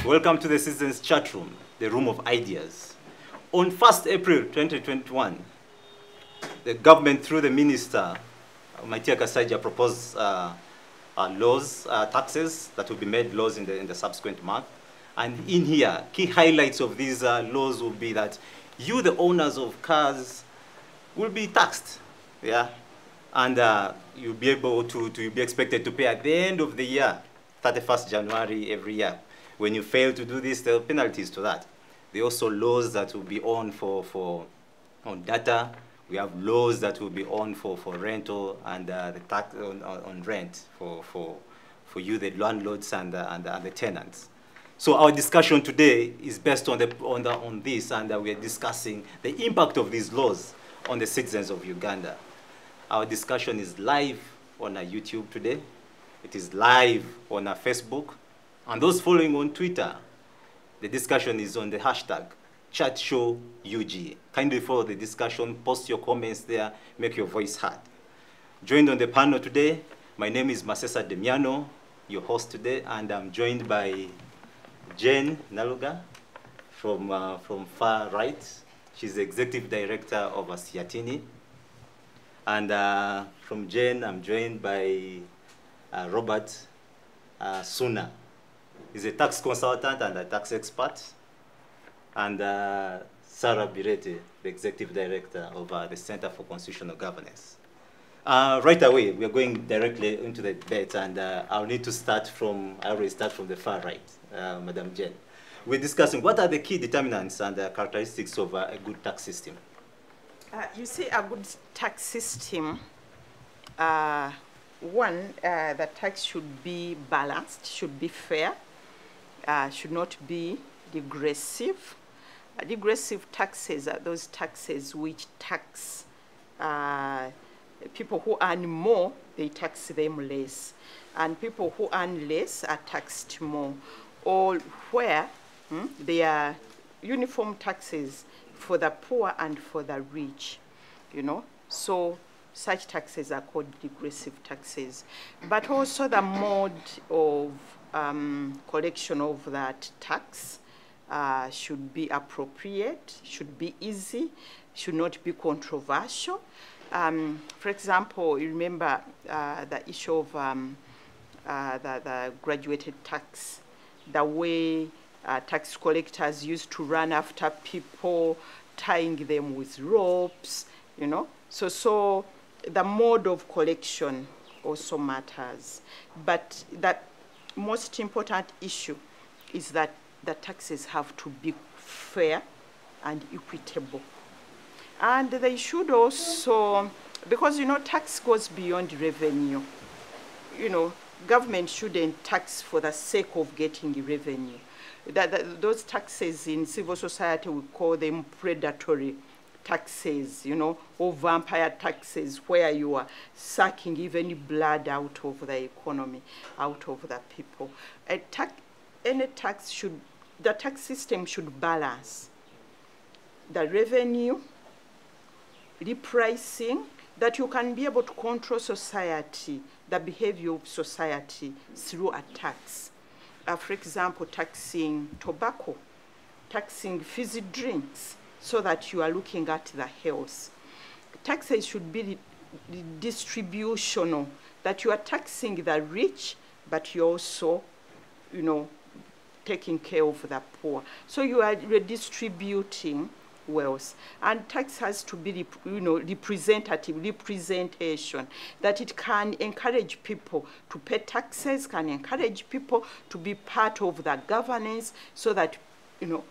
Welcome to the Citizens Chat Room, the room of ideas. On 1st April 2021, the government, through the Minister, Maitia Kasaija, proposed taxes that will be made laws in the subsequent month. And in here, key highlights of these laws will be that you, the owners of cars, will be taxed, yeah? And you'll be able to be expected to pay at the end of the year, 31st January every year. When you fail to do this, there are penalties to that. There are also laws that will be on on data. We have laws that will be on for rental and the tax on rent for you, the landlords and the tenants. So our discussion today is based on this, and we are discussing the impact of these laws on the citizens of Uganda. Our discussion is live on our YouTube today. It is live on our Facebook. And those following on Twitter, the discussion is on the hashtag #ChatShowUG. Kindly follow the discussion, post your comments there, make your voice heard. Joined on the panel today, my name is Masesa Demiano, your host today, and I'm joined by Jane Nalunga from far right. She's the Executive Director of SEATINI. And from Jane, I'm joined by Robert Ssuuna. He's a tax consultant and a tax expert. And Sarah Bireete, the Executive Director of the Center for Constitutional Governance. Right away, we're going directly into the debate, and I'll need to start I already start from the far right, Madam Jane. We're discussing what are the key determinants and characteristics of a good tax system. You see, a good tax system, one, the tax should be balanced, should be fair, should not be regressive. Regressive taxes are those taxes which tax people who earn more, they tax them less. And people who earn less are taxed more. Or where they are uniform taxes for the poor and for the rich, you know. So such taxes are called regressive taxes. But also the mode of collection of that tax should be appropriate, should be easy, should not be controversial. For example, you remember the issue of the graduated tax, the way tax collectors used to run after people, tying them with ropes, you know. So the mode of collection also matters. But the most important issue is that the taxes have to be fair and equitable. And they should also, because, you know, tax goes beyond revenue. You know, government shouldn't tax for the sake of getting revenue. Those taxes in civil society, we call them predatory taxes, you know, or vampire taxes, where you are sucking even blood out of the economy, out of the people. The tax system should balance the revenue, repricing, that you can be able to control society, the behavior of society through a tax. For example, taxing tobacco, taxing fizzy drinks, so that you are looking at the health. Taxes should be distributional, that you are taxing the rich, but you're also, you know, taking care of the poor. So you are redistributing wealth. And tax has to be, you know, representation, that it can encourage people to pay taxes, can encourage people to be part of the governance, so that, you know,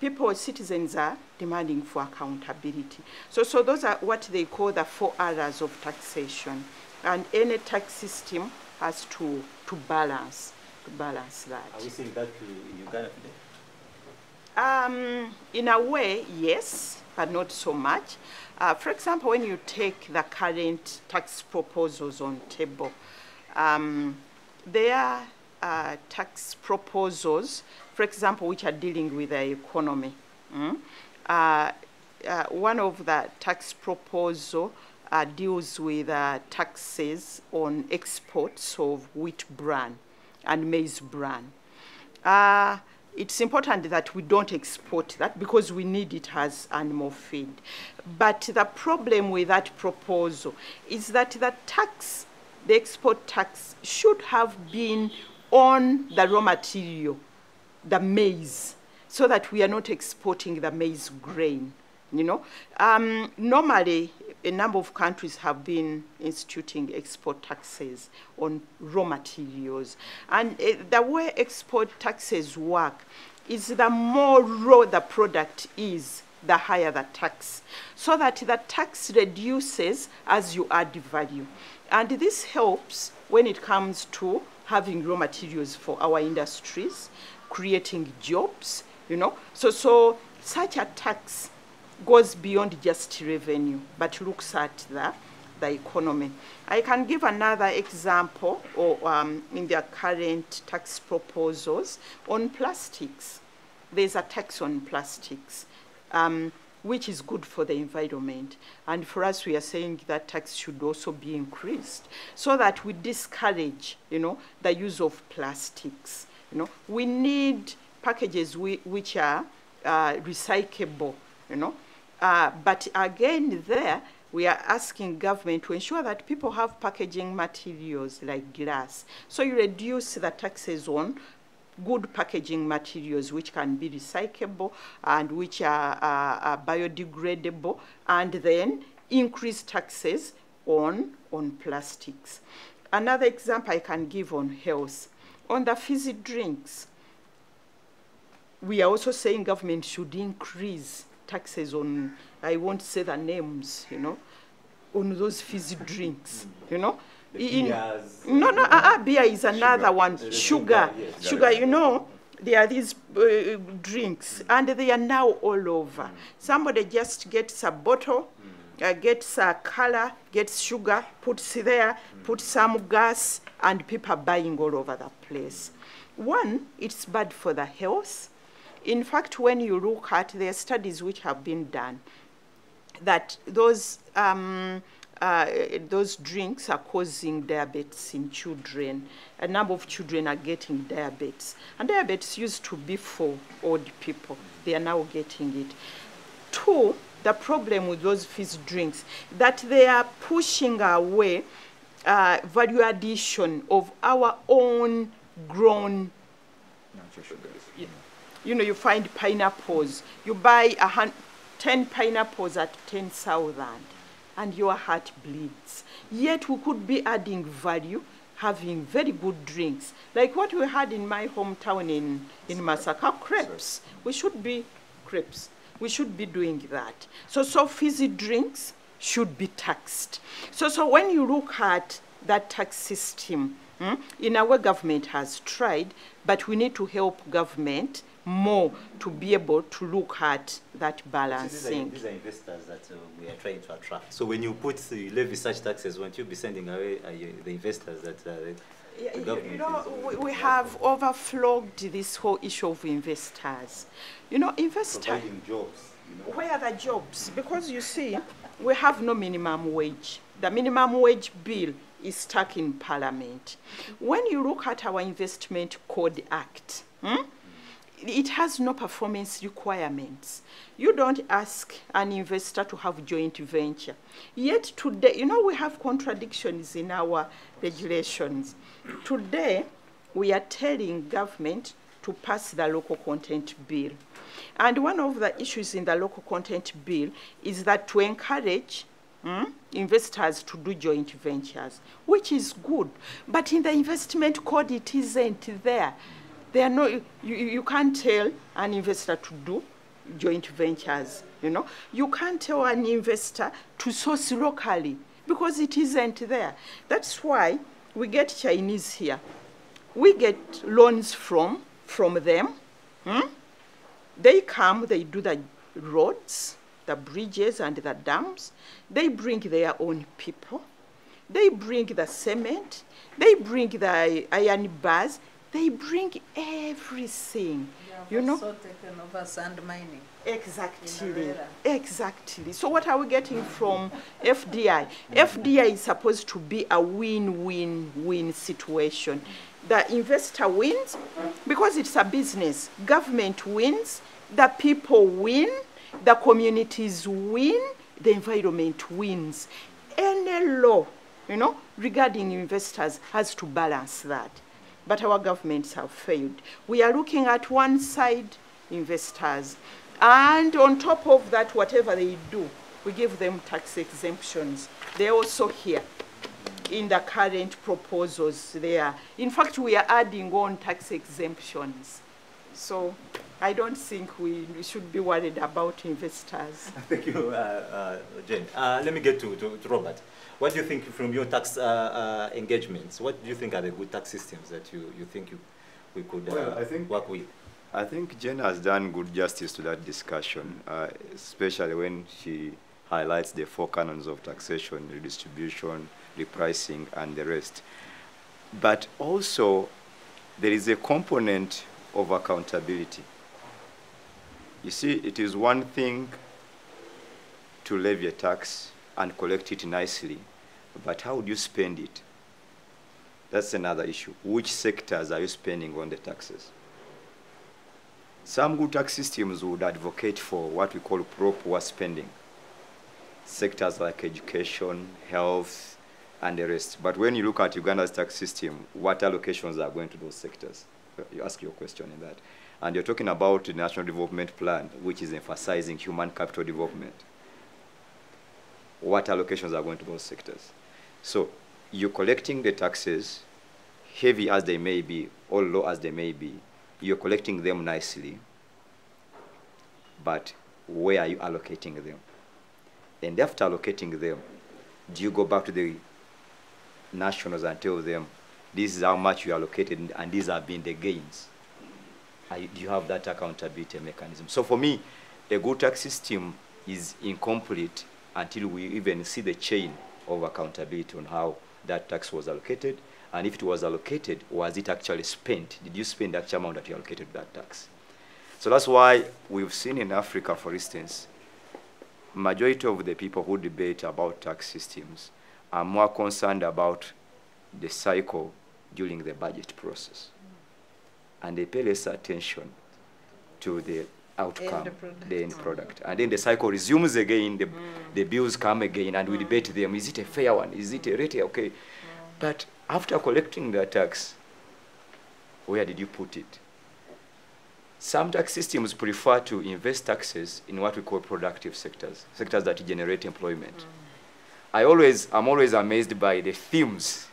people, citizens are demanding for accountability. So those are what they call the 4 R's of taxation. And any tax system has to balance that. Are we seeing that in Uganda today? In a way, yes, but not so much. For example, when you take the current tax proposals on table, there are tax proposals, for example, which are dealing with the economy. One of the tax proposals deals with taxes on exports of wheat bran and maize bran. it's important that we don't export that because we need it as animal feed. But the problem with that proposal is that the tax, the export tax, should have been on the raw material, the maize, so that we are not exporting the maize grain. Normally, a number of countries have been instituting export taxes on raw materials. And the way export taxes work is the more raw the product is, the higher the tax. So that the tax reduces as you add value. And this helps when it comes to having raw materials for our industries, creating jobs, So such a tax goes beyond just revenue, but looks at the economy. I can give another example in their current tax proposals on plastics. There's a tax on plastics, which is good for the environment. And for us, we are saying that tax should also be increased so that we discourage, the use of plastics. We need packages which are recyclable, but again there, we are asking government to ensure that people have packaging materials like glass. So you reduce the taxes on good packaging materials which can be recyclable and which are biodegradable, and then increase taxes on plastics. Another example I can give on health. On the fizzy drinks, we are also saying government should increase taxes on, I won't say the names, on those fizzy drinks, Beer is another one. Sugar, there are these drinks, and they are now all over. Somebody just gets a bottle, gets a color, gets sugar, puts it there, puts some gas, and people are buying all over the place. One, it's bad for the health. In fact, when you look at the studies which have been done, that those drinks are causing diabetes in children. A number of children are getting diabetes. And diabetes used to be for old people. They are now getting it. Two, the problem with those fizzy drinks, that they are pushing away value addition of our own grown natural sugars. You find pineapples. You buy 10 pineapples at 10,000, and your heart bleeds. Yet we could be adding value, having very good drinks, like what we had in my hometown in Masaka, crepes. We should be crepes. We should be doing that. So fizzy drinks should be taxed. So when you look at that tax system, in our government has tried, but we need to help government more to be able to look at that balancing. These are investors that we are trying to attract. So when you levy such taxes, won't you be sending away the investors that the government we have overflowed this whole issue of investors. Investors. Providing jobs. Where are the jobs? Because you see, we have no minimum wage. The minimum wage bill is stuck in Parliament. When you look at our Investment Code Act, it has no performance requirements. You don't ask an investor to have joint venture. Yet today, we have contradictions in our regulations. Today, we are telling government to pass the local content bill. And one of the issues in the local content bill is that to encourage investors to do joint ventures, which is good. But in the investment code, it isn't there. There are no, you can't tell an investor to do joint ventures, You can't tell an investor to source locally because it isn't there. That's why we get Chinese here. We get loans from them. They come, they do the roads, the bridges and the dams. They bring their own people. They bring the cement. They bring the iron bars. They bring everything, So taken over sand mining. Exactly. So what are we getting from FDI? FDI is supposed to be a win-win-win situation. the investor wins because it's a business. Government wins, the people win, the communities win, the environment wins. Any law, you know, regarding investors has to balance that. But our governments have failed. We are looking at one side, investors, and on top of that, whatever they do, we give them tax exemptions. They're also here in the current proposals there. In fact, we are adding on tax exemptions. So I don't think we should be worried about investors. Thank you, Jane. Let me get to Robert. What do you think from your tax engagements? What do you think are the good tax systems that you think we could work with? I think Jane has done good justice to that discussion, especially when she highlights the 4 canons of taxation, redistribution, repricing, and the rest. But also, there is a component of accountability. You see, it is one thing to levy a tax and collect it nicely, but how do you spend it? That's another issue. Which sectors are you spending on the taxes? Some good tax systems would advocate for what we call pro-poor spending. Sectors like education, health, and the rest. But when you look at Uganda's tax system, what allocations are going to those sectors? You ask your question in that. And you're talking about the National Development Plan, which is emphasizing human capital development. What allocations are going to those sectors? So you're collecting the taxes, heavy as they may be, or low as they may be, you're collecting them nicely, but where are you allocating them? And after allocating them, do you go back to the nationals and tell them, this is how much you allocated and these have been the gains? Do you have that accountability mechanism? So for me, a good tax system is incomplete until we even see the chain of accountability on how that tax was allocated. And if it was allocated, was it actually spent? Did you spend the actual amount that you allocated to that tax? So that's why we've seen in Africa, for instance, majority of the people who debate about tax systems are more concerned about the cycle during the budget process. And they pay less attention to the outcome, the end product. And then the cycle resumes again, the bills come again, and we debate them. Is it a fair one? Is it a rate? Okay. But after collecting the tax, where did you put it? Some tax systems prefer to invest taxes in what we call productive sectors, sectors that generate employment. I'm always amazed by the themes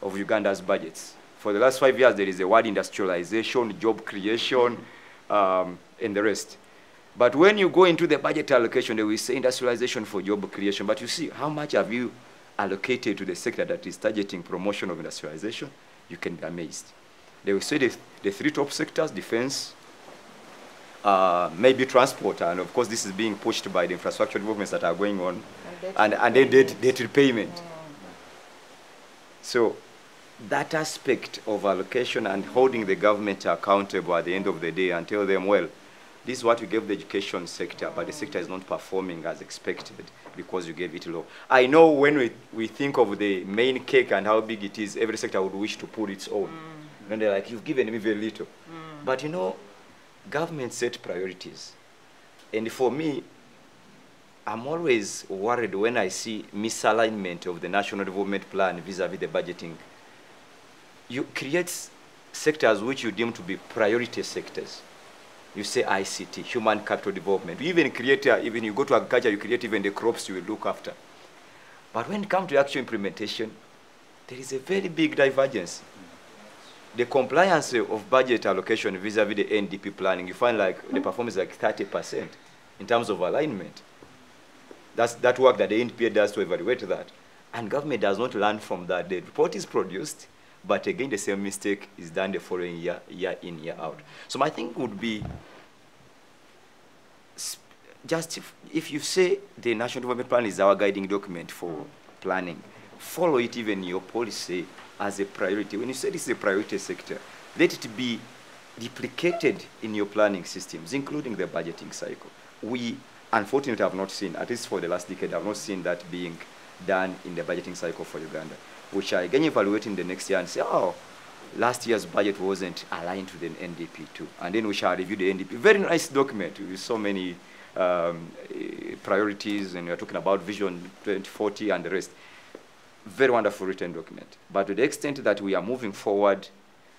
of Uganda's budgets. For the last 5 years, there is a word industrialization, job creation, and the rest. But when you go into the budget allocation, they will say industrialization for job creation. But you see, how much have you allocated to the sector that is targeting promotion of industrialization? You can be amazed. They will say the 3 top sectors, defense, maybe transport, and of course this is being pushed by the infrastructure developments that are going on, and then debt repayment. So that aspect of allocation and holding the government accountable at the end of the day and tell them, well, this is what you gave the education sector, but the sector is not performing as expected because you gave it low. I know when we think of the main cake and how big it is, every sector would wish to put its own. And they're like, you've given me very little. But you know, government set priorities. And for me, I'm always worried when I see misalignment of the National Development Plan vis-a-vis the budgeting. You create sectors which you deem to be priority sectors. You say ICT, human capital development. You even create, even you go to agriculture, you create even the crops you will look after. But when it comes to actual implementation, there is a very big divergence. The compliance of budget allocation vis-a-vis the NDP planning, you find like the performance is like 30% in terms of alignment. That's that work that the NDP does to evaluate that. And government does not learn from that. The report is produced, but again, the same mistake is done the following year, year in, year out. So my thing would be, just if you say the National Development Plan is our guiding document for planning, follow it even in your policy as a priority. When you say this is a priority sector, let it be duplicated in your planning systems, including the budgeting cycle. We, unfortunately, have not seen, at least for the last decade, have not seen that being done in the budgeting cycle for Uganda, which I again evaluate in the next year and say, oh, last year's budget wasn't aligned to the NDP too. And then we shall review the NDP. Very nice document with so many priorities, and we're talking about Vision 2040 and the rest. Very wonderful written document. But to the extent that we are moving forward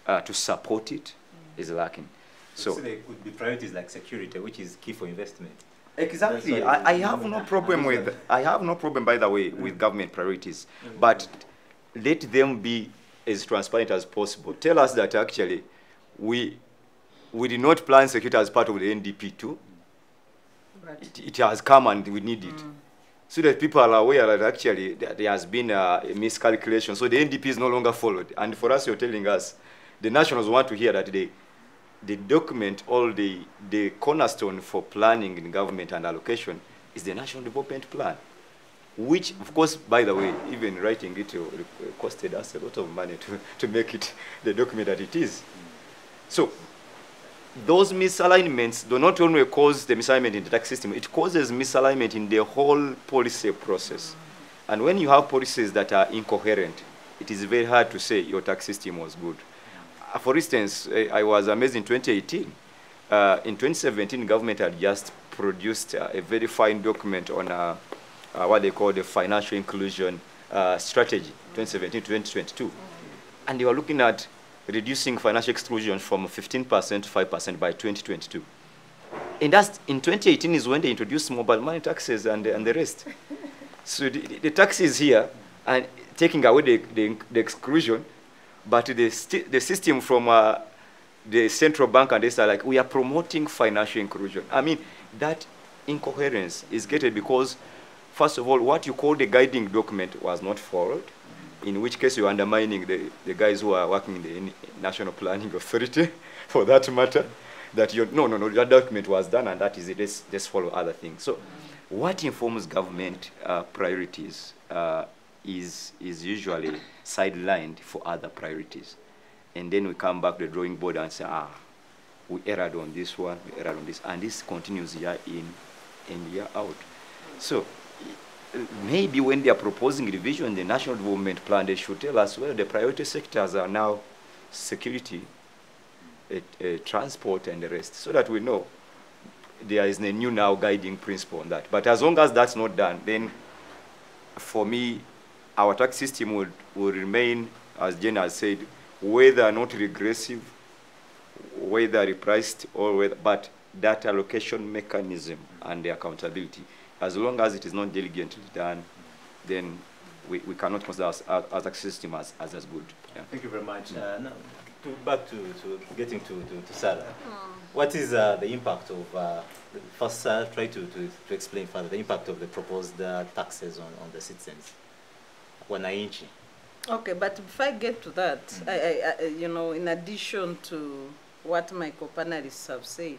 to support it is lacking. So there could be priorities like security, which is key for investment. Exactly. I have no problem with, I have no problem, by the way, with government priorities. But let them be as transparent as possible. Tell us that actually we did not plan security as part of the NDP too. It has come and we need it. So that people are aware that actually there has been a miscalculation. So the NDP is no longer followed. And for us, you're telling us, the nationals want to hear that the document, all the cornerstone for planning in government and allocation is the National Development Plan, which, of course, by the way, even writing it costed us a lot of money to make it the document that it is. So those misalignments do not only cause the misalignment in the tax system, it causes misalignment in the whole policy process. And when you have policies that are incoherent, it is very hard to say your tax system was good. For instance, I was amazed in 2018. In 2017, government had just produced a very fine document on what they call the financial inclusion strategy, 2017-2022. And they were looking at reducing financial exclusion from 15% to 5% by 2022. And that's in 2018 is when they introduced mobile money taxes and the rest. So the tax is here and taking away the exclusion, but the system from the central bank and this are like, we are promoting financial inclusion. I mean, that incoherence is getting because, first of all, what you call the guiding document was not followed, in which case you're undermining the guys who are working in the National Planning Authority, for that matter, that no, that document was done and that is it, let's follow other things. So what informs government priorities is usually sidelined for other priorities. And then we come back to the drawing board and say, we erred on this one, we erred on this, and this continues year in and year out. So maybe when they are proposing revision in the National Development Plan, they should tell us, well, the priority sectors are now security, transport, and the rest, so that we know there is a new now guiding principle on that. But as long as that's not done, then for me, our tax system will remain, as Jen has said, whether not regressive, whether repriced, or whether, but that allocation mechanism and the accountability, as long as it is not diligently done, then we cannot consider our tax system as good. Yeah. Thank you very much. Now, back to getting to Sarah. What is the impact of, first try to explain further, the impact of the proposed taxes on the citizens? Wananchi. Okay, but before I get to that, you know, in addition to what my co-panelists have said,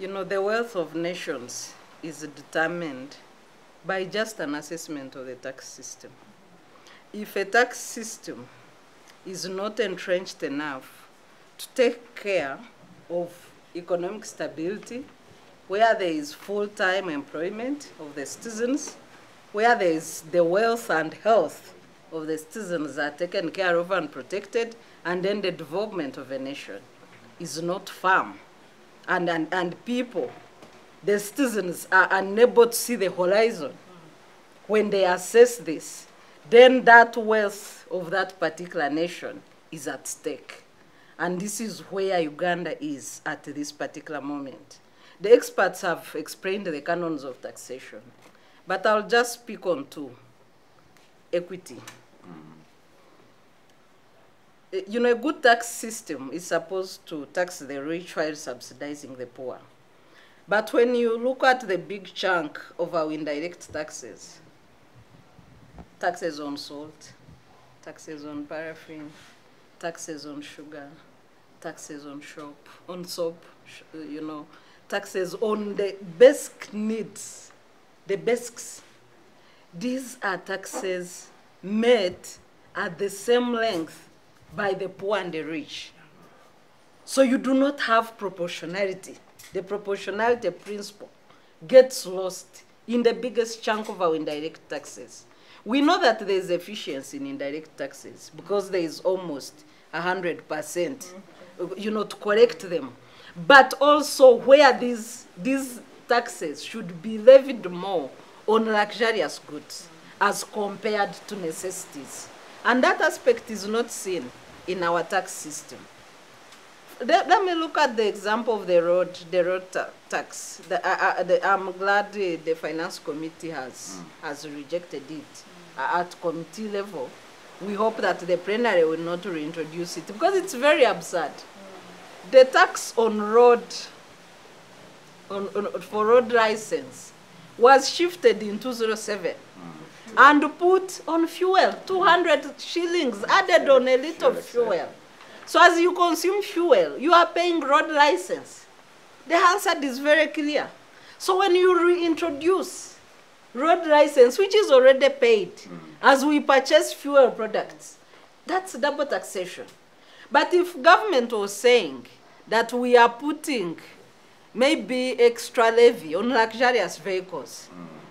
you know, the wealth of nations is determined by just an assessment of the tax system. If a tax system is not entrenched enough to take care of economic stability, where there is full-time employment of the citizens, where there is the wealth and health of the citizens are taken care of and protected, and then the development of a nation is not firm, and people, the citizens are unable to see the horizon. When they assess this, then that wealth of that particular nation is at stake. And this is where Uganda is at this particular moment. The experts have explained the canons of taxation, but I'll just speak on two. Equity. You know, a good tax system is supposed to tax the rich while subsidizing the poor. But when you look at the big chunk of our indirect taxes, taxes on salt, taxes on paraffin, taxes on sugar, taxes on soap, you know, taxes on the basic needs, the basics. These are taxes made at the same length by the poor and the rich. So you do not have proportionality. The proportionality principle gets lost in the biggest chunk of our indirect taxes. We know that there is efficiency in indirect taxes because there is almost 100%, you know, to correct them. But also where these taxes should be levied more on luxurious goods as compared to necessities. And that aspect is not seen in our tax system. Let me look at the example of the road tax. I'm glad the Finance Committee has rejected it at committee level. We hope that the plenary will not reintroduce it because it's very absurd. The tax on road, for road license was shifted in 2007 and put on fuel, 200 shillings added on a liter of fuel. So as you consume fuel, you are paying road license. The answer is very clear. So when you reintroduce road license, which is already paid, as we purchase fuel products, that's double taxation. But if government was saying that we are putting maybe extra levy on luxurious vehicles,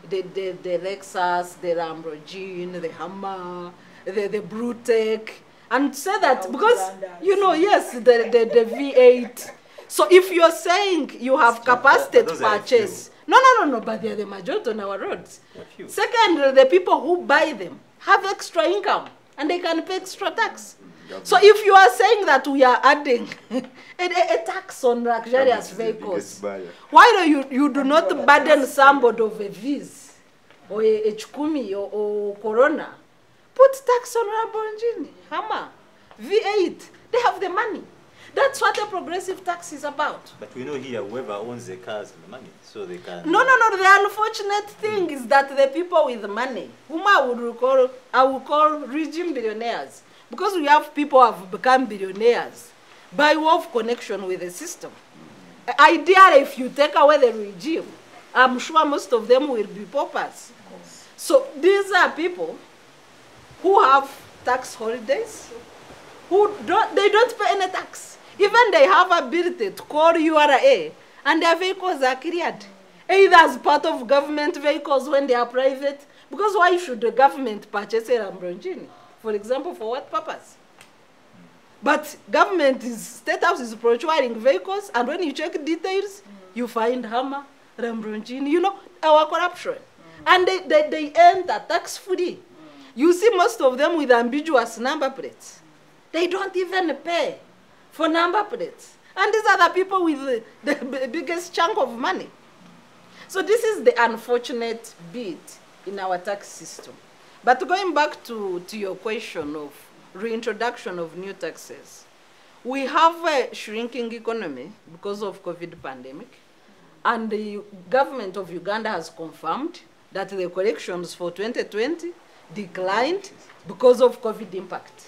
the Lexus, the Lamborghini, the Hummer, the Bireete, and say that because, you know, yes, the V8. So if you're saying you have capacity to purchase, no, but they're the majority on our roads. Second, the people who buy them have extra income and they can pay extra tax. So if you are saying that we are adding a tax on luxurious vehicles, why do you do not burden somebody of a Viz or a Chukumi or Corona? Put tax on Lamborghini, Hummer, V8. They have the money. That's what a progressive tax is about. But we know here whoever owns the cars has the money, so they can... No. The unfortunate thing is that the people with the money, whom I would call regime billionaires, because we have people who have become billionaires by way of connection with the system. Ideally, if you take away the regime, I'm sure most of them will be paupers. So these are people who have tax holidays, they don't pay any tax. Even they have ability to call URA, and their vehicles are cleared, either as part of government vehicles when they are private, because why should the government purchase a Lamborghini? For example, for what purpose? But government State House is procuring vehicles, and when you check details, you find Hummer, Lamborghini, you know, our corruption. And they enter tax-free. You see most of them with ambiguous number plates. They don't even pay for number plates. And these are the people with the biggest chunk of money. So this is the unfortunate bit in our tax system. But going back to your question of reintroduction of new taxes, we have a shrinking economy because of COVID pandemic. And the government of Uganda has confirmed that the collections for 2020 declined because of COVID impact.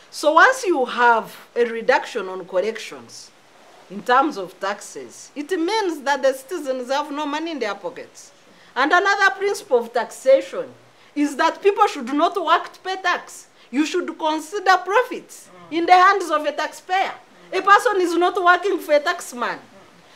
So once you have a reduction on collections in terms of taxes, it means that the citizens have no money in their pockets. And another principle of taxation is that people should not work to pay tax. You should consider profits in the hands of a taxpayer. A person is not working for a taxman.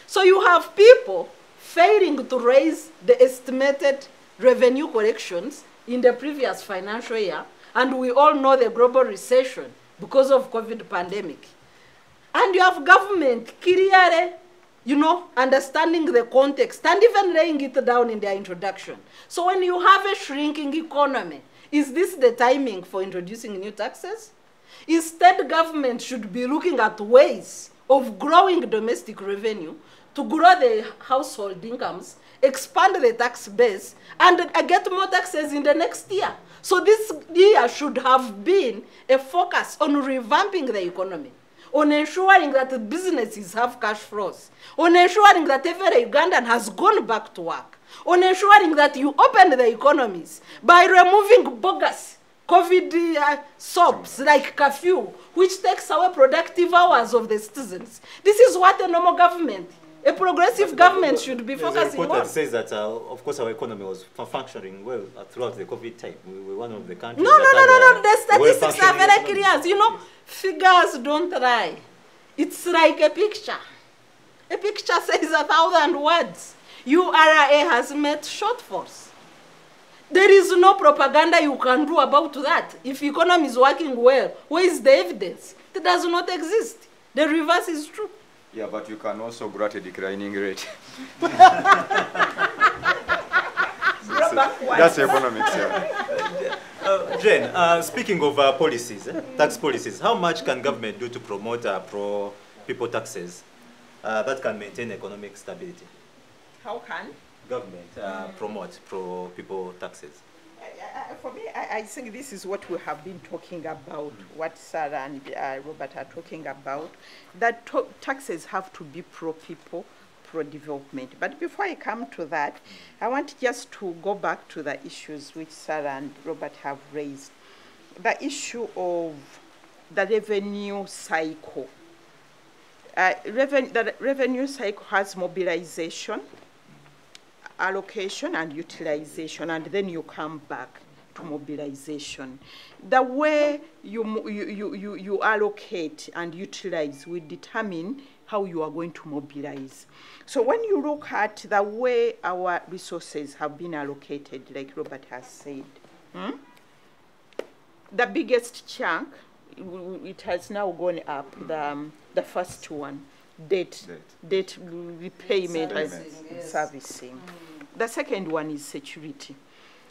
So you have people failing to raise the estimated revenue collections in the previous financial year, and we all know the global recession because of COVID pandemic. And you have government clearly, you know, understanding the context and even laying it down in their introduction. So when you have a shrinking economy, is this the timing for introducing new taxes? Instead, government should be looking at ways of growing domestic revenue to grow the household incomes, expand the tax base, and get more taxes in the next year. So this year should have been a focus on revamping the economy, on ensuring that the businesses have cash flows, on ensuring that every Ugandan has gone back to work, on ensuring that you open the economies by removing bogus COVID soaps like curfew, which takes away productive hours of the citizens. This is what a normal government, a progressive government should be focusing on. The report says that, of course, our economy was functioning well throughout the COVID time. We were one of the countries No. The statistics are very clear. You know, figures don't lie. It's like a picture. A picture says 1,000 words. URA has met shortfalls. There is no propaganda you can do about that. If economy is working well, where is the evidence? It does not exist. The reverse is true. Yeah, but you can also grow at a declining rate. That's economics, yeah. Jane, speaking of policies, tax policies, how much can government do to promote pro-people taxes that can maintain economic stability? How can Government promote pro-people taxes? For me, I think this is what we have been talking about, what Sarah and Robert are talking about, that taxes have to be pro-people, pro-development. But before I come to that, I want just to go back to the issues which Sarah and Robert have raised. The issue of the revenue cycle. The revenue cycle has mobilization, allocation and utilization, and then you come back to mobilization. The way you allocate and utilize will determine how you are going to mobilize. So when you look at the way our resources have been allocated, like Robert has said, the biggest chunk, it has now gone up, the first one, debt repayment and servicing. The second one is security.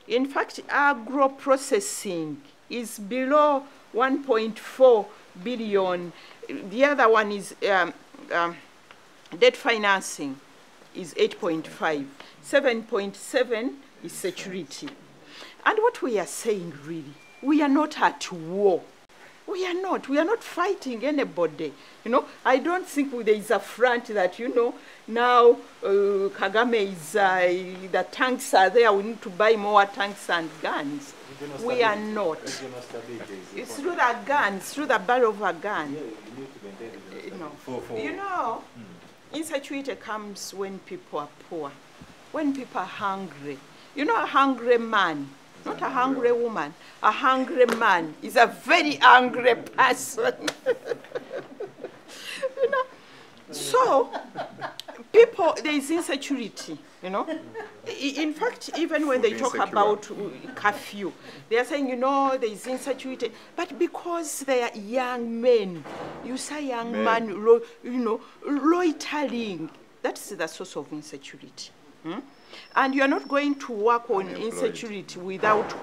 In fact, agro processing is below 1.4 billion. The other one is debt financing is 8.5. 7.7 is security. And what we are saying really, we are not at war. We are not fighting anybody. You know, I don't think there is a front that, you know, now Kagame is, the tanks are there, we need to buy more tanks and guns. We are not. It's through the guns, through the barrel of a gun. You know, insecurity comes when people are poor, when people are hungry. You know, a hungry man, not a hungry woman. A hungry man is a very angry person. You know? So, people, there is insecurity, you know. In fact, even when they talk about curfew, they are saying, you know, there is insecurity. But because they are young men, you say young man, you know, loitering, that's the source of insecurity. And you are not going to work on insecurity without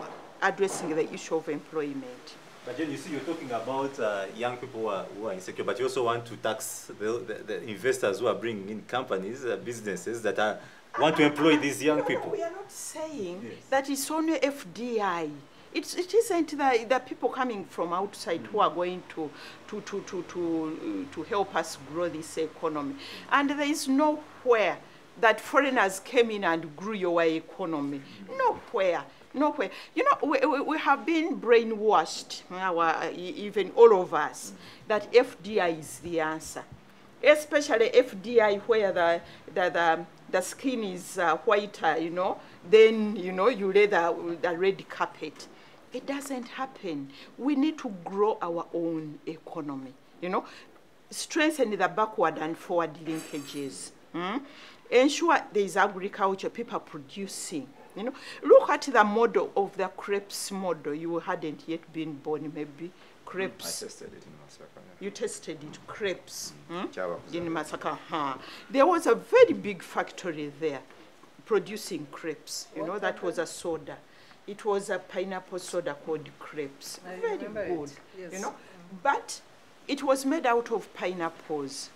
addressing the issue of employment. But then you see, you're talking about young people who are insecure, but you also want to tax the investors who are bringing in companies, businesses that want to employ these young people. We are not saying that it's only FDI. It isn't the people coming from outside who are going to help us grow this economy. And there is nowhere that foreigners came in and grew your economy. Nowhere. Nowhere. You know, we have been brainwashed, even all of us, that FDI is the answer. Especially FDI where the skin is whiter, you know, then, you know, you lay the red carpet. It doesn't happen. We need to grow our own economy, you know, strengthen the backward and forward linkages. Ensure there is agriculture, people producing. You know, look at the model of the crepes model. You hadn't yet been born, maybe. Crepes. I tested it in Masaka. You tested it, crepes. In Masaka. There was a very big factory there producing crepes. You know, that was a soda. It was a pineapple soda called crepes. Very good. Yes. You know, but it was made out of pineapples.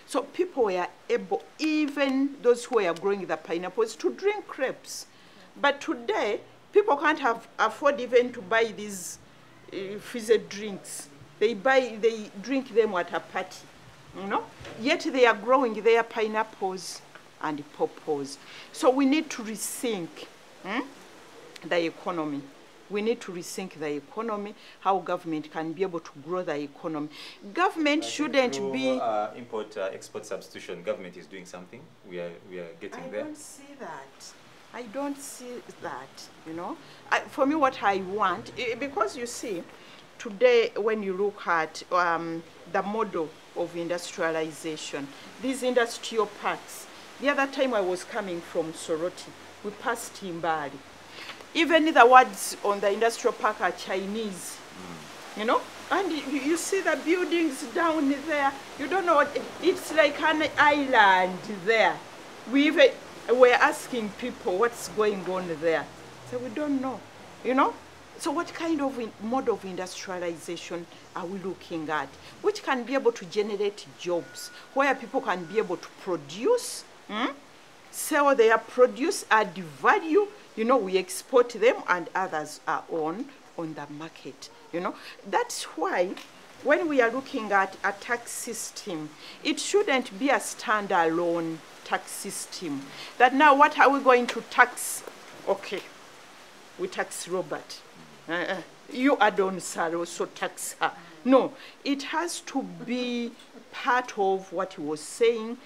So people were able, even those who were growing the pineapples, to drink crepes. But today, people can't afford even to buy these fizzy drinks. They drink them at a party, you know? Yet they are growing their pineapples and pawpaws. So we need to rethink the economy. We need to rethink the economy, how government can be able to grow the economy. Government shouldn't be... Import-export substitution, government is doing something. We are getting there. I don't see that. I don't see that, you know. For me, what I want, because you see, today when you look at the model of industrialization, these industrial parks, the other time I was coming from Soroti, we passed Timbali. Even the words on the industrial park are Chinese, you know? And you see the buildings down there. You don't know what, it's like an island there. We're asking people what's going on there. So we don't know, you know? So what kind of mode of industrialization are we looking at? Which can be able to generate jobs, where people can be able to produce, sell their produce, add value, you know, we export them and others are on the market, you know. That's why when we are looking at a tax system, it shouldn't be a standalone tax system. That now what are we going to tax? Okay, we tax Robert. You add on Sarah, also tax her. No, it has to be part of what he was saying,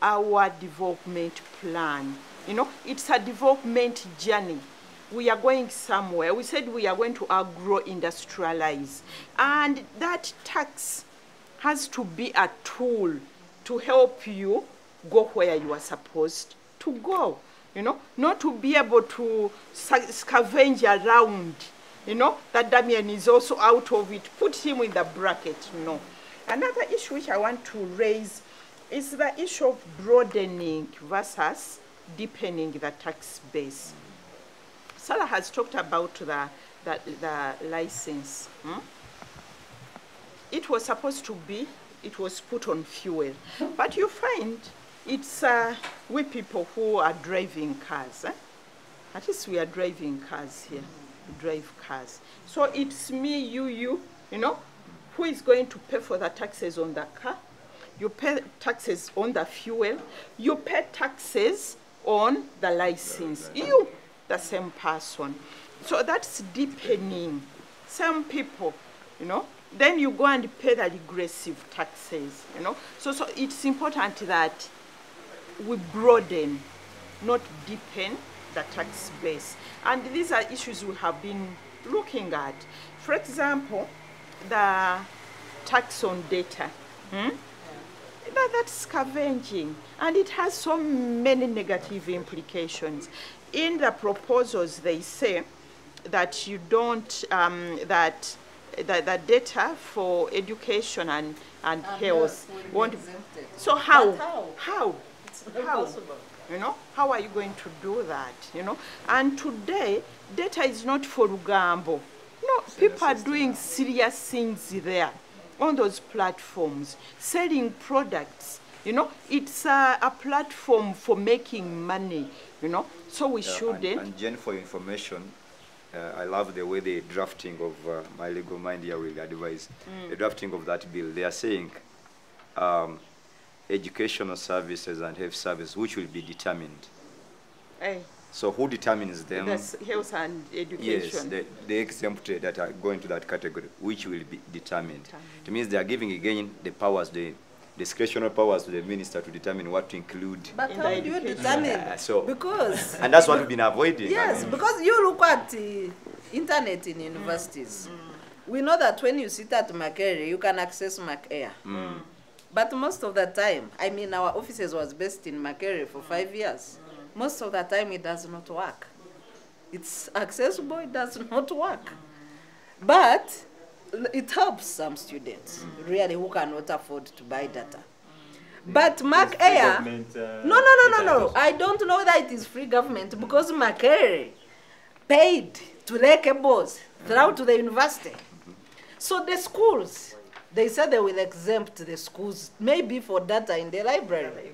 our development plan. You know, it's a development journey. We are going somewhere. We said we are going to agro-industrialize. And that tax has to be a tool to help you go where you are supposed to go. You know, not to be able to scavenge around. You know, that Damian is also out of it. Put him in the bracket. No. Another issue which I want to raise is the issue of broadening versus deepening the tax base. Sarah has talked about the license. It was supposed to be, it was put on fuel. But you find it's we people who are driving cars. At least we are driving cars here. We drive cars. So it's me, you know, who is going to pay for the taxes on the car. You pay taxes on the fuel. You pay taxes on the license. You, the same person. So that's deepening. Some people, you know, then you go and pay the regressive taxes, you know. So it's important that we broaden, not deepen the tax base. And these are issues we have been looking at. For example, the tax on data. That's scavenging, and it has so many negative implications. In the proposals, they say that you don't, that the data for education and health won't be exempted. So how? It's impossible. You know, how are you going to do that? You know, and today data is not for Lugambo. No, people are doing serious things there on those platforms, selling products. You know, it's a platform for making money. You know, so we shouldn't. And Jen, for your information, I love the way the drafting of my legal mind here will advise the drafting of that bill. They are saying educational services and health services, which will be determined. So who determines them? That's health and education. Yes, the exempted that are going to that category, which will be determined. It means they are giving again the powers, the discretionary powers to the minister to determine what to include. But how do you determine? Because and that's what we've been avoiding. Yes, because you look at internet in universities. We know that when you sit at Makerere, you can access MacAir. But most of the time, I mean, our offices was based in Makerere for 5 years. Most of the time, it does not work. It's accessible, it does not work. But it helps some students, really, who cannot afford to buy data. But MacAir, no. I don't know that it is free government because Makerere paid to lay cables throughout to the university. So the schools, they said they will exempt the schools, maybe for data in the library.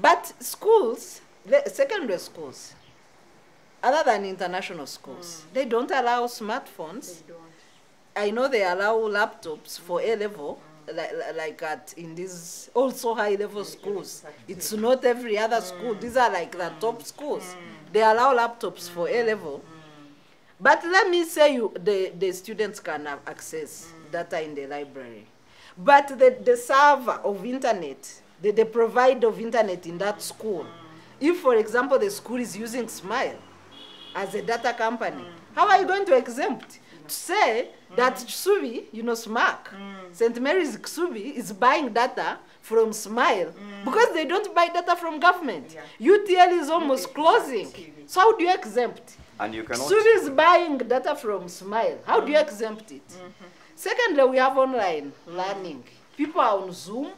But schools, the secondary schools, other than international schools, they don't allow smartphones. I know they allow laptops for A-level, like in these also high-level schools. It's not every other school. These are like the top schools. They allow laptops for A-level. But let me say the students can have access data in the library. But the server of internet, the provider of internet in that school, if, for example, the school is using Smile as a data company, how are you going to exempt? To say that Ksubi, you know, SMAC, St. Mary's Ksubi is buying data from Smile because they don't buy data from government. UTL is almost closing. So how do you exempt? And you cannot... Ssuuna is buying data from Smile. How do you exempt it? Secondly, we have online learning. People are on Zoom.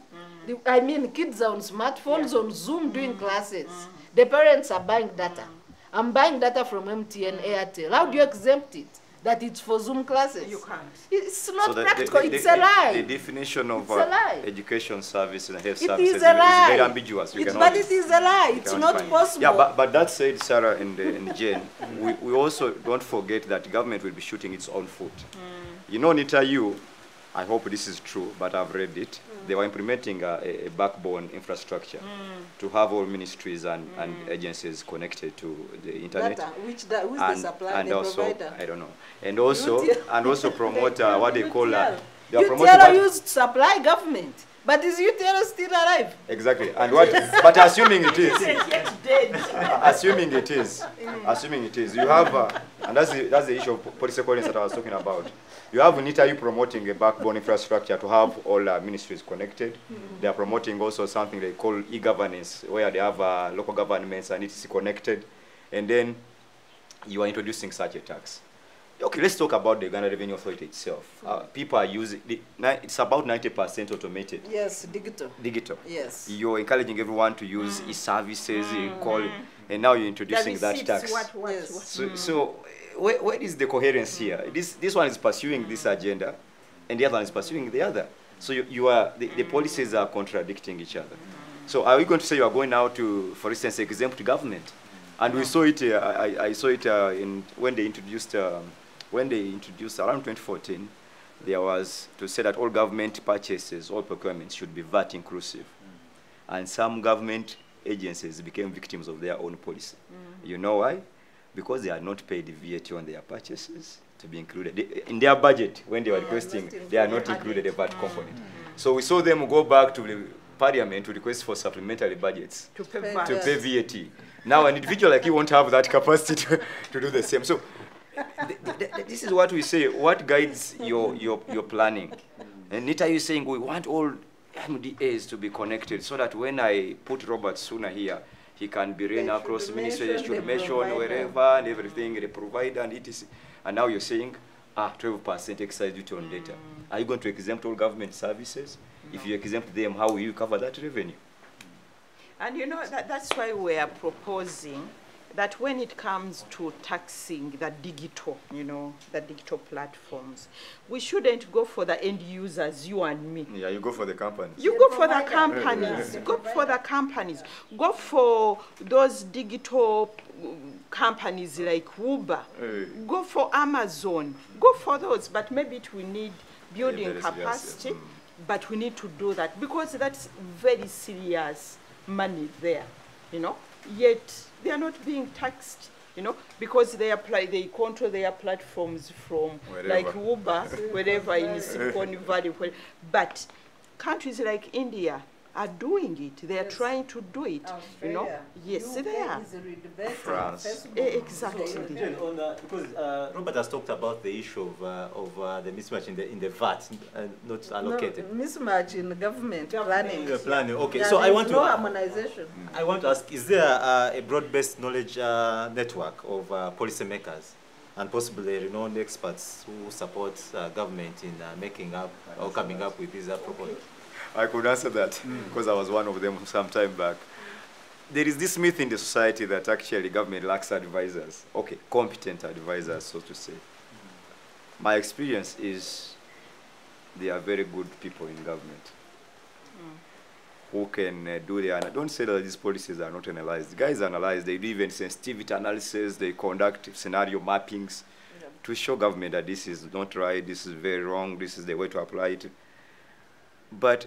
I mean, kids are on smartphones, on Zoom doing classes. The parents are buying data. I'm buying data from MTN, Airtel. How do you exempt it? That it's for Zoom classes? You can't. It's not So practical. It's a lie. The definition of It's a lie. education service and health It services is a lie. very ambiguous. You cannot- But it is a lie. It's cannot not find it. possible. Yeah, but that said, Sarah and Jane, we also don't forget that government will be shooting its own foot. You know, Nita, I hope this is true, but I've read it. They were implementing a backbone infrastructure to have all ministries and agencies connected to the internet. Data, which the supply, and the also, provider. I don't know. And also promote what they call... they are promoting UTL what- used to supply government, but is UTL still alive? Exactly. And what? But assuming it is, Dead. assuming it is, you have, and that's the issue of policy coherence that I was talking about. You have NITAU promoting a backbone infrastructure to have all ministries connected. They are promoting also something they call e-governance, where they have local governments and it's connected. And then you are introducing such a tax. Okay, let's talk about the Uganda Revenue Authority itself. People are using, it's about 90% automated. Yes, digital. Digital. Yes. You're encouraging everyone to use e-services, and now you're introducing that tax. So where is the coherence here? This one is pursuing this agenda, and the other one is pursuing the other. So the policies are contradicting each other. So are we going to say you are going now to, for instance, exempt government? And we saw it. I saw it when they introduced around 2014. There was to say that all government purchases, all procurements should be VAT inclusive, and some government agencies became victims of their own policy. You know why? Because they had not paid the VAT on their purchases to be included. In their budget, when they were requesting, they are not included a VAT component. So we saw them go back to the Parliament to request for supplementary budgets To pay To VAT. to pay VAT. Now an individual like you won't have that capacity to do the same. So this is what we say, what guides your planning. And Nita, you saying we want all MDAs to be connected so that when I put Robert Ssuuna here, he can be ran across ministry, they should mention wherever and everything, the provider and etc. And now you're saying, 12% excise duty on data. Are you going to exempt all government services? If you exempt them, how will you cover that revenue? And you know, that's why we are proposing that when it comes to taxing the digital, the digital platforms, we shouldn't go for the end users, you and me. Yeah, you go for the companies. You go for the companies. Go for the companies. Go for those digital companies like Uber. Go for Amazon. Go for those. But maybe it will need building capacity. But we need to do that because that's very serious money there, Yet they are not being taxed, because they control their platforms from wherever. like Uber, wherever in Silicon Valley. But countries like India are doing it. They are trying to do it, Yes, UK they are. is redebating France. Facebook. Exactly. Jane, because Robert has talked about the issue of the mismatch in the VAT not allocated. No, mismatch in government planning. The planning. Okay, Yeah, so I there's want no to harmonization. I want to ask: is there a broad-based knowledge network of policymakers and possibly renowned experts who support government in making up or coming up with these proposals? I could answer that because I was one of them some time back. There is this myth in the society that actually government lacks advisors. Okay, competent advisors, so to say. My experience is they are very good people in government who can do their, don't say that these policies are not analyzed. The guys analyze, they do even sensitivity analysis, they conduct scenario mappings to show government that this is not right, this is very wrong, this is the way to apply it. But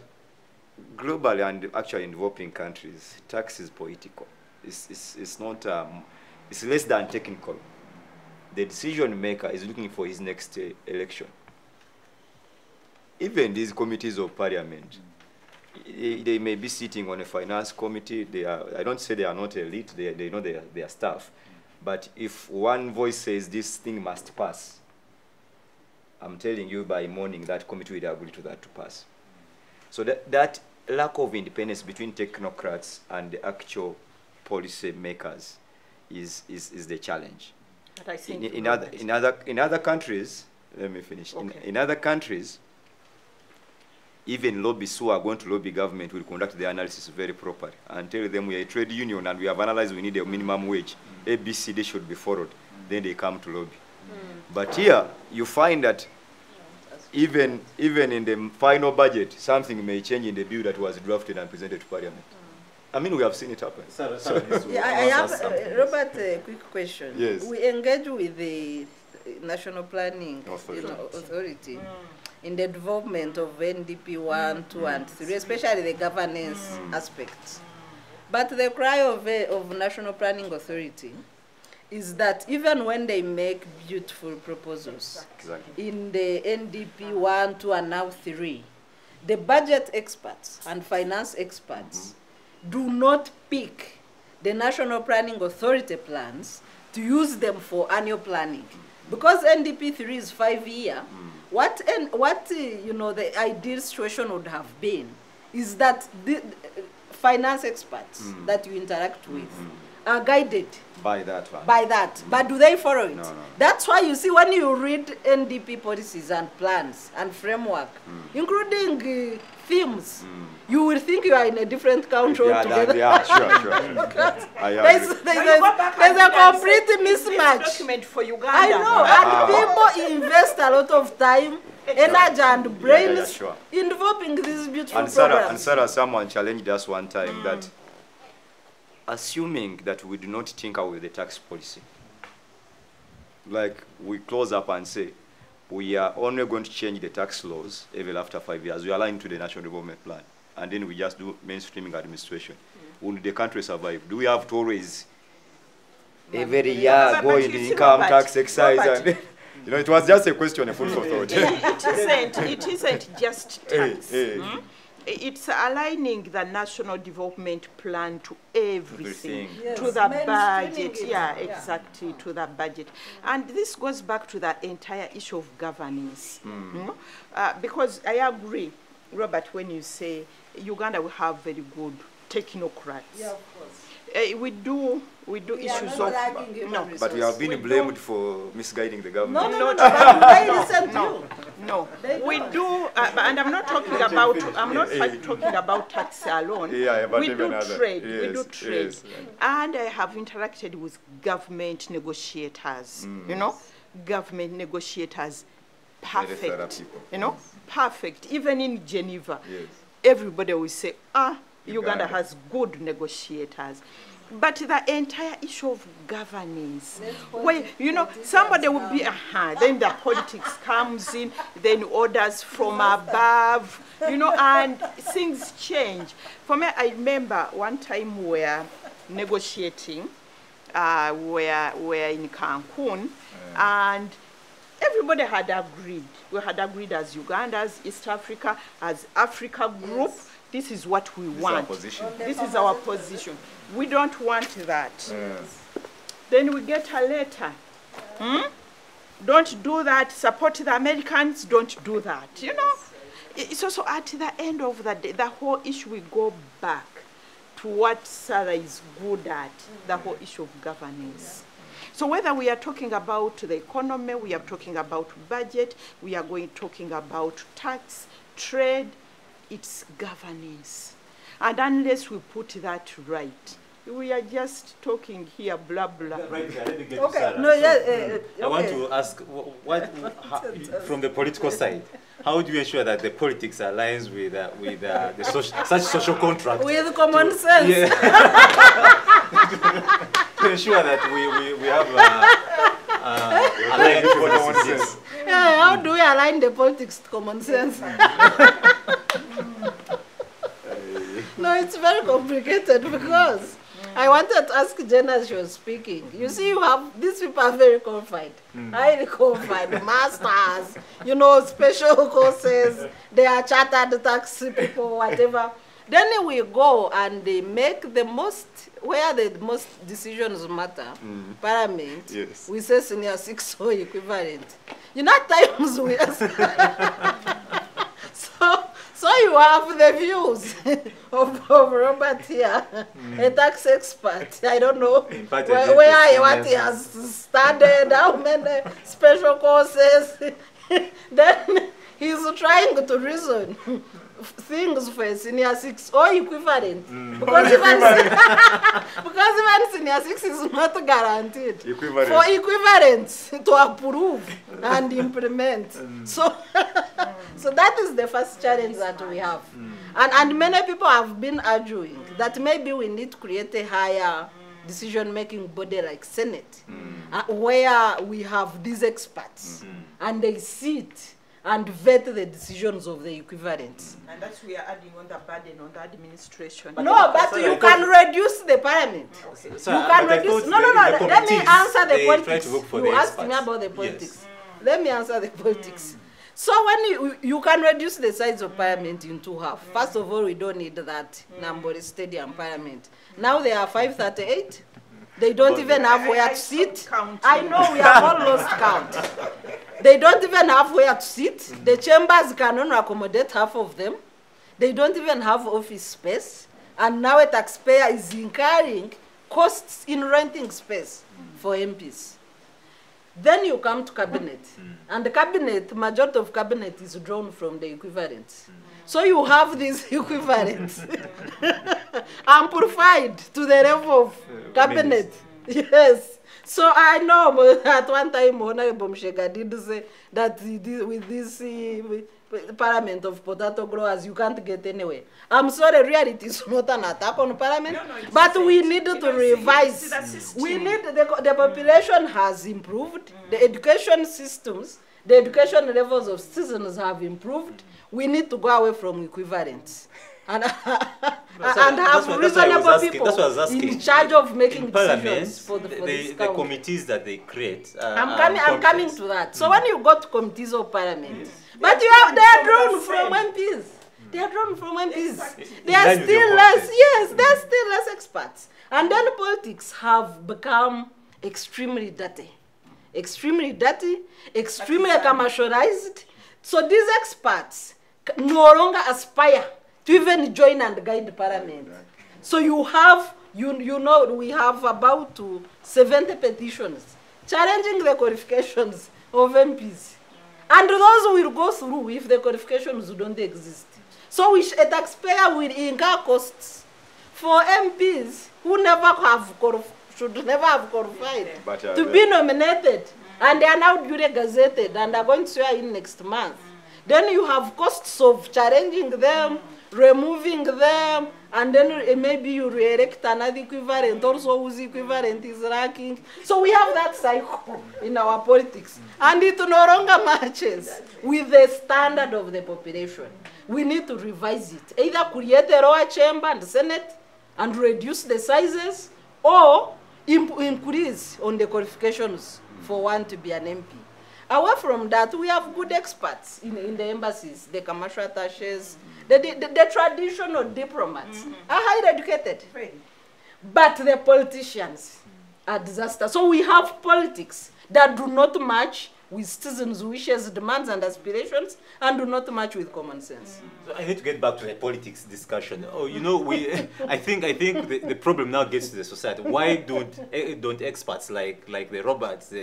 globally and actually in developing countries, tax is political. It's not, it's less than technical. The decision maker is looking for his next election. Even these committees of parliament, they may be sitting on a finance committee. I don't say they are not elite, they know their staff. But if one voice says this thing must pass, I'm telling you by morning that committee will agree to that to pass. So that lack of independence between technocrats and the actual policy makers is the challenge. But I think in other countries, let me finish. Okay. In other countries, even lobbyists who are going to lobby government will conduct the analysis very properly and tell them we are a trade union and we have analyzed we need a minimum wage. ABCD should be followed. Then they come to lobby. But here, you find that even in the final budget, something may change in the bill that was drafted and presented to Parliament. I mean, we have seen it happen. Yeah, I have, Robert, a quick question. Yes. We engage with the National Planning Authority in the development of NDP 1, 2, and 3, especially the governance aspects. But the cry of National Planning Authority is that even when they make beautiful proposals in the NDP 1, 2, and now 3, the budget experts and finance experts do not pick the National Planning Authority plans to use them for annual planning. Because NDP 3 is 5-year, what you know, the ideal situation would have been is that the finance experts that you interact with are guided by that one. By that. But do they follow it? No. That's why you see when you read NDP policies and plans and framework, including themes, you will think you are in a different country altogether. Yeah, sure. There's a complete mismatch. Document for Uganda. I know, and people invest a lot of time, energy, and brains in developing these beautiful programs. And Sarah, someone challenged us one time that assuming that we do not tinker with the tax policy, like we close up and say, we are only going to change the tax laws even after 5 years. We align to the National Development Plan, and then we just do mainstreaming administration. Will the country survive? Do we have to always every year go in the income tax exercise? And you know, it was just a question, a food for thought. It isn't just tax. It's aligning the National Development Plan to everything. Yes. To the budget. Yeah, exactly, to the budget. And this goes back to the entire issue of governance. You know? Because I agree, Robert, when you say Uganda will have very good technocrats. Yeah, of course. We do issues of but we have been blamed for misguiding the government. No, they listen to you. No, we do, and I'm not talking about. I'm not talking about tax alone. But we do trade. Yes, we do trade, yes. and I have interacted with government negotiators. You know, government negotiators, perfect. You know, perfect. Even in Geneva, everybody will say, Uganda has good negotiators. But the entire issue of governance, where, you know, somebody will be, then the politics comes in, then orders from above, you know, and things change. For me, I remember one time we were negotiating, we're in Cancun, and everybody had agreed. We had agreed as Ugandans, East Africa, as Africa group. This is what we want. This is our position. We don't want that. Then we get a letter. Don't do that. Support the Americans. Don't do that. You know? It's also at the end of the day, the whole issue, we go back to what Sarah is good at, the whole issue of governance. So whether we are talking about the economy, we are talking about budget, we are talking about tax, trade, it's governance. And unless we put that right, we are just talking here, blah, blah. Right there, let me get Okay, to Sarah. no, I want to ask, from the political side, how do you ensure that the politics aligns with the such social contract? With common sense. Yeah. To ensure that we have aligned policies. Yeah, how do we align the politics to common sense? No, it's very complicated because I wanted to ask Jen as she was speaking. You see, you have these people are very qualified, highly qualified, masters, you know, special courses. They are chartered tax people, whatever. Then we go and they make the most, where the most decisions matter, Parliament, we say senior 6 or equivalent. You know, at times we ask. So you have the views of Robert here, a tax expert. I don't know what he has studied, how many special courses. Then he's trying to reason things for a senior 6 or equivalent. Because even senior 6 is not guaranteed for equivalents to approve and implement. So that is the first challenge that we have. And many people have been arguing that maybe we need to create a higher decision-making body like Senate, where we have these experts and they sit and vet the decisions of the equivalents. And that's we are adding on the burden on the administration. No, but you can reduce the parliament. You can reduce. No. Let me answer the politics. You asked me about the politics. Yes. Let me answer the politics. So when you can reduce the size of parliament in 2 halves. First of all, we don't need that Nambori Stadium parliament. Now they are 538. They don't even have where to sit. I know we have all lost count. They don't even have where to sit. The chambers can only accommodate half of them. They don't even have office space. And now a taxpayer is incurring costs in renting space for MPs. Then you come to cabinet. And the cabinet, majority of cabinet is drawn from the equivalents. So you have these equivalents amplified to the level of cabinet. Yes. So I know at one time Honorable Mshega did say that with this parliament of potato growers, you can't get anywhere. I'm sorry, reality is not an attack on parliament, but we need to revise. We need, the population has improved, the education systems, the education levels of citizens have improved. We need to go away from equivalents. And have reasonable people in charge of making decisions for the committees that they create. I'm coming to that. So when you go to committees of parliament, but they are drawn from MPs. They are drawn from MPs. They are still less, yes, they are still less experts. And then politics have become extremely dirty, extremely commercialized. So these experts no longer aspire to even join and guide parliament. So you have, you know, we have about 70 petitions challenging the qualifications of MPs. And those will go through if the qualifications don't exist. So a taxpayer will incur costs for MPs who should never have qualified to be nominated. And they are now duly gazetted and are going to swear in next month. Then you have costs of challenging them, removing them, and then maybe you re-elect another equivalent also whose equivalent is ranking. So we have that cycle in our politics. And it no longer matches with the standard of the population. We need to revise it. Either create a lower chamber and Senate and reduce the sizes, or increase on the qualifications for one to be an MP. Away from that, we have good experts in the embassies, the commercial attaches, the traditional diplomats are highly educated. But the politicians are disastrous. So we have politics that do not match with citizens' wishes, demands, and aspirations, and do not match with common sense. So I need to get back to the politics discussion. Oh, you know, I think the problem now gets to the society. Why don't experts like the Roberts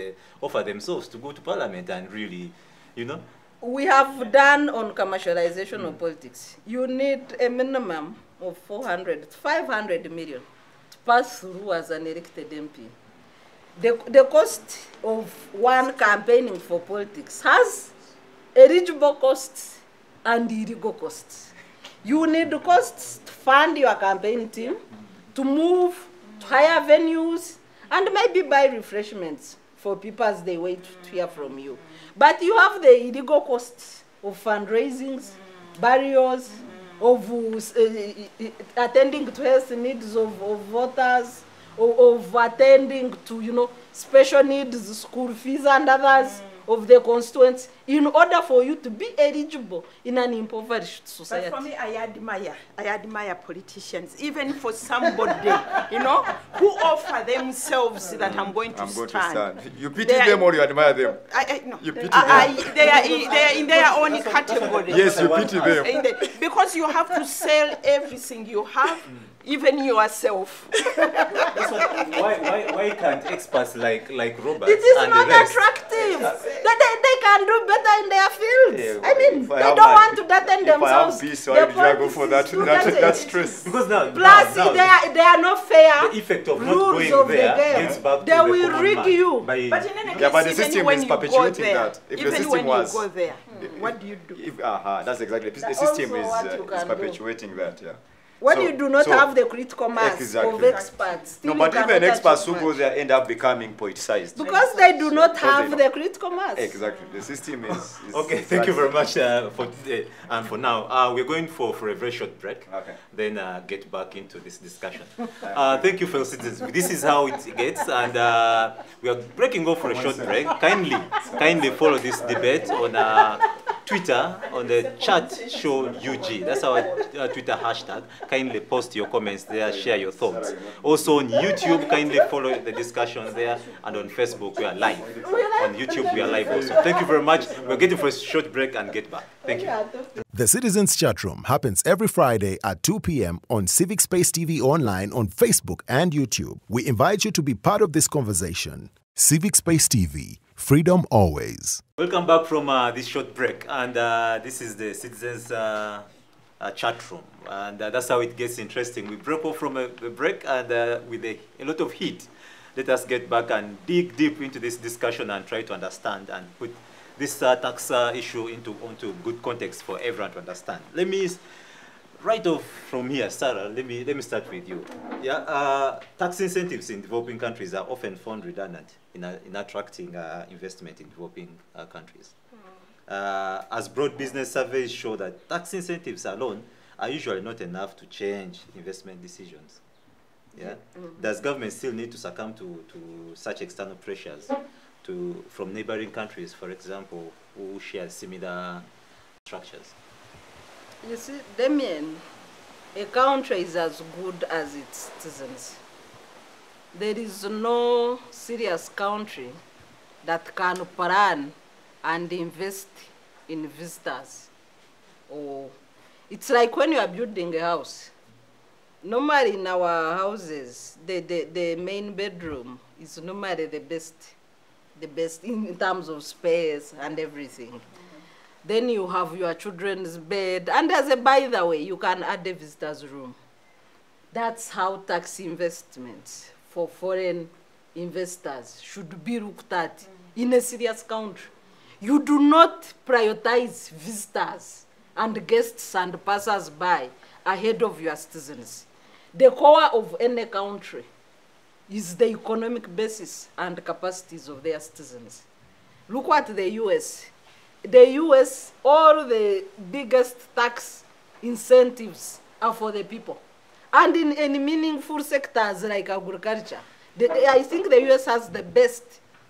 offer themselves to go to parliament and really, you know? We have done on commercialization of politics. You need a minimum of 500 million to pass through as an elected MP. The cost of one campaigning for politics has eligible costs and illegal costs. You need the costs to fund your campaign team, to move to higher venues, and maybe buy refreshments for people as they wait to hear from you. But you have the illegal costs of fundraisings, barriers, of attending to health needs of voters, of attending to, you know, special needs, school fees and others, of the constituents in order for you to be eligible in an impoverished society. But for me, I admire politicians, even for somebody, you know, who offer themselves that I'm going to stand. You pity them or you admire them? No. You pity them? They are in their own category. Yes, you pity them. Because you have to sell everything you have, even yourself. That's why can't experts like Robert It is and not the rest, attractive. They can do better in their fields. Yeah, I mean, if I they have don't my- want to deaden themselves. If I have peace, why did I go for that stress? because now Plus, they are not fair. the effect of not rules going of the there game. gets back They to the will common rig man you. by- But in any case, Yeah, but the even system when is you go perpetuating there, that. If the even system when was- you go there, what do you do? That's exactly. The Also system what you is can do. perpetuating that, yeah. When So- you do not so- have the critical mass of Exactly. experts, still No, but you even cannot experts achieve who go much. there end up becoming politicized. Because they do not Because have they the don't. critical mass. Exactly. The system is Okay, thank you very much for today and for now. We're going for a very short break. Okay. Then get back into this discussion. Thank you, fellow citizens. This is how it gets, and we are breaking off for a short break. Kindly follow this debate on Twitter on the chat show UG. That's our Twitter hashtag. Kindly post your comments there, share your thoughts. Also on YouTube, kindly follow the discussion there, and on Facebook we are live. On YouTube we are live also. Thank you very much. We're getting for a short break and get back. Thank you. The Citizens Chat Room happens every Friday at 2 p.m. on Civic Space TV Online on Facebook and YouTube. We invite you to be part of this conversation. Civic Space TV, freedom always. Welcome back from this short break, and this is the Citizens Chat Room, and that's how it gets interesting. We broke off from a break, and with a lot of heat. Let us get back and dig deep into this discussion and try to understand and put this tax issue onto good context for everyone to understand. Let me, right off from here, Sarah, let me start with you. Yeah, tax incentives in developing countries are often found redundant in attracting investment in developing countries. As broad business surveys show that tax incentives alone are usually not enough to change investment decisions. Yeah? Does government still need to succumb to such external pressures from neighboring countries, for example, who share similar structures? You see, Damien, a country is as good as its citizens. There is no serious country that can plan and invest in visitors. Or it's like when you are building a house. Normally in our houses, the main bedroom is normally the best in terms of space and everything. Then you have your children's bed, and as a by the way, you can add a visitor's room. That's how tax investments for foreign investors should be looked at in a serious country. You do not prioritize visitors and guests and passers-by ahead of your citizens. The core of any country is the economic basis and capacities of their citizens. Look at the US. The US, all the biggest tax incentives are for the people. And in meaningful sectors like agriculture, I think the US has the best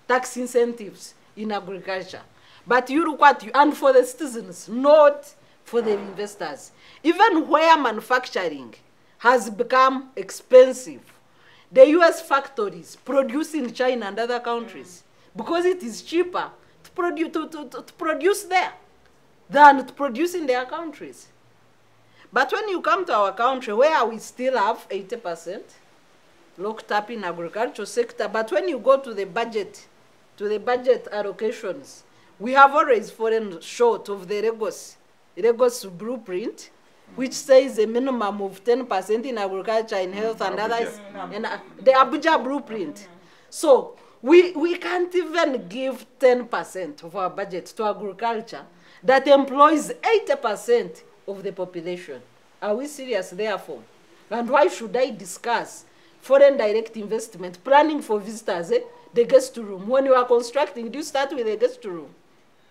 tax incentives in agriculture. But you look at, and for the citizens, not for the investors. Even where manufacturing has become expensive, the US factories produce in China and other countries because it is cheaper to produce there than to produce in their countries. But when you come to our country, where we still have 80% locked up in agricultural sector, but when you go to the budget allocations, we have always fallen short of the Lagos blueprint, which says a minimum of 10% in agriculture, in health, and others, and the Abuja blueprint. So we can't even give 10% of our budget to agriculture that employs 80% of the population. Are we serious, therefore? And why should I discuss foreign direct investment, planning for visitors, the guest room? When you are constructing, do you start with a guest room?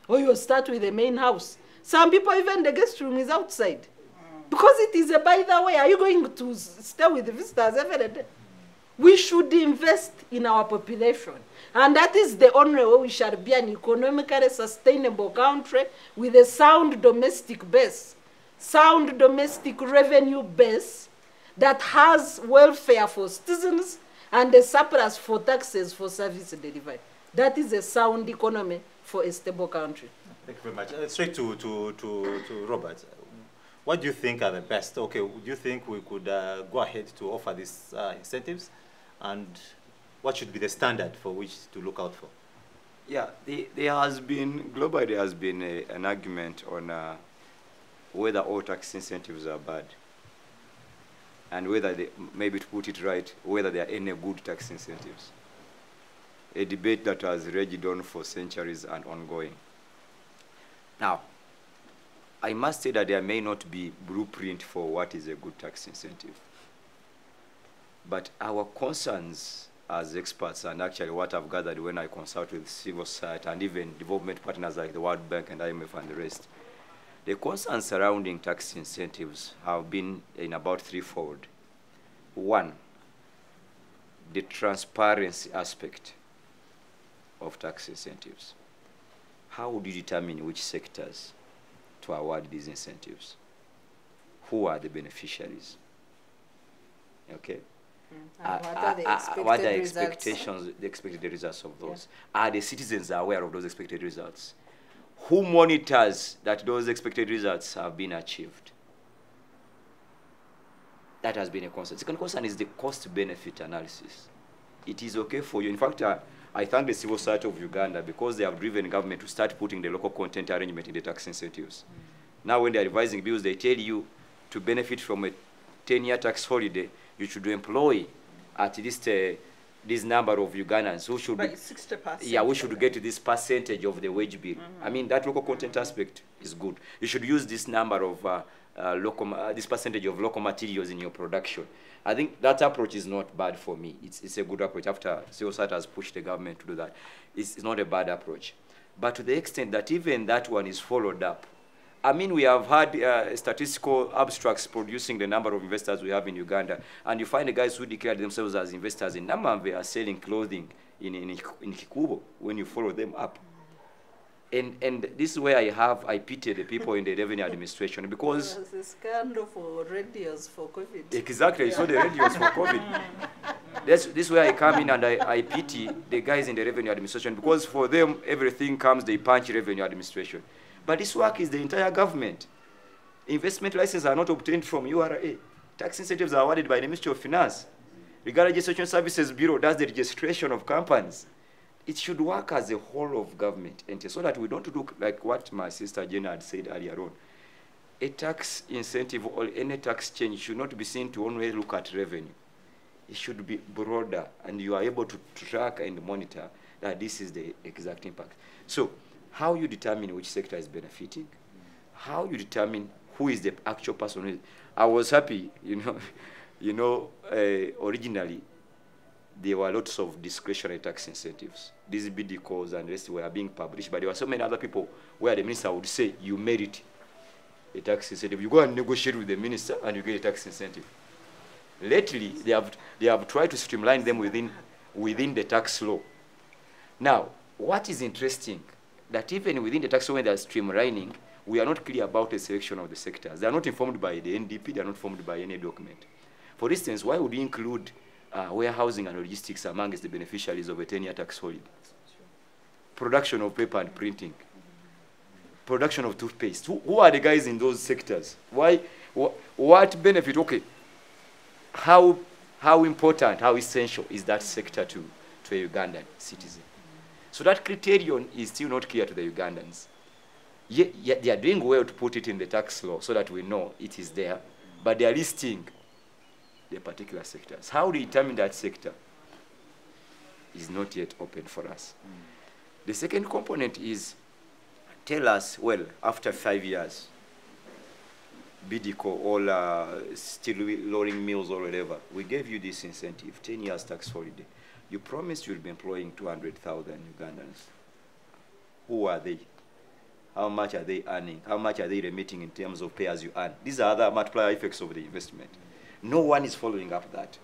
Or you start with the main house? Some people, even the guest room is outside. Because it is a by the way, are you going to stay with the visitors every day? We should invest in our population. And that is the only way we shall be an economically sustainable country with a sound domestic base, sound domestic revenue base that has welfare for citizens and a surplus for taxes for service delivery. That is a sound economy for a stable country. Thank you very much. Straight to Robert. What do you think are the best? Okay, do you think we could go ahead to offer these incentives? And what should be the standard for which to look out for? Yeah, there has been, globally there has been an argument on whether all tax incentives are bad. And whether, they, maybe to put it right, whether there are any good tax incentives. A debate that has raged on for centuries and ongoing. Now, I must say that there may not be blueprint for what is a good tax incentive. But our concerns as experts, and actually what I've gathered when I consult with civil society and even development partners like the World Bank and IMF and the rest, the concerns surrounding tax incentives have been in about threefold. One, the transparency aspect of tax incentives. How would you determine which sectors to award these incentives? Who are the beneficiaries? Okay. And what are the what are the expected expectations, the expected results of those? Yeah. Are the citizens aware of those expected results? Who monitors that those expected results have been achieved? That has been a concern. Second concern is the cost-benefit analysis. It is okay for you. In fact, I thank the civil society of Uganda because they have driven government to start putting the local content arrangement in the tax incentives. Now when they are revising bills, they tell you to benefit from a 10-year tax holiday, you should employ at least this number of Ugandans who should by 60%. Yeah, we should get this percentage of the wage bill. I mean, that local content aspect is good. You should use this number of this percentage of local materials in your production. I think that approach is not bad for me. It's a good approach. After civil society has pushed the government to do that, it's not a bad approach. But to the extent that even that one is followed up, I mean, we have had statistical abstracts producing the number of investors we have in Uganda, and you find the guys who declare themselves as investors in Namamve are selling clothing in Kikubo when you follow them up. And this is where I pity the people in the revenue administration because... There's a scandal for radios for COVID. Exactly, you saw the radios for COVID. This is where I come in and I pity the guys in the revenue administration because for them, everything comes, they punch revenue administration. But this work is the entire government. Investment licenses are not obtained from URA. Tax incentives are awarded by the Ministry of Finance. Regarding Registration Services Bureau does the registration of companies. It should work as a whole of government entity so that we don't look like what my sister Jenna had said earlier on. A tax incentive or any tax change should not be seen to only look at revenue. It should be broader and you are able to track and monitor that this is the exact impact. So, how you determine which sector is benefiting, how you determine who is the actual person who is. I was happy, originally there were lots of discretionary tax incentives. These BD calls and the rest were being published, but there were so many other people where the minister would say, you merit a tax incentive. You go and negotiate with the minister and you get a tax incentive. Lately, they have tried to streamline them within the tax law. Now, what is interesting, that even within the tax law when they are streamlining, we are not clear about the selection of the sectors. They are not informed by the NDP, they are not informed by any document. For instance, why would you include warehousing and logistics amongst the beneficiaries of a 10-year tax holiday? Production of paper and printing. Production of toothpaste. Who are the guys in those sectors? Why? What benefit? Okay. How important, how essential is that sector to a Ugandan citizen? So that criterion is still not clear to the Ugandans. Yet they are doing well to put it in the tax law so that we know it is there, but they are listing the particular sectors. How do you determine that sector is not yet open for us. The second component is tell us, well, after 5 years, BDCO, all steel rolling mills or whatever, we gave you this incentive, 10 years tax holiday. You promised you'll be employing 200,000 Ugandans. Who are they? How much are they earning? How much are they remitting in terms of pay as you earn? These are other multiplier effects of the investment. No one is following up that.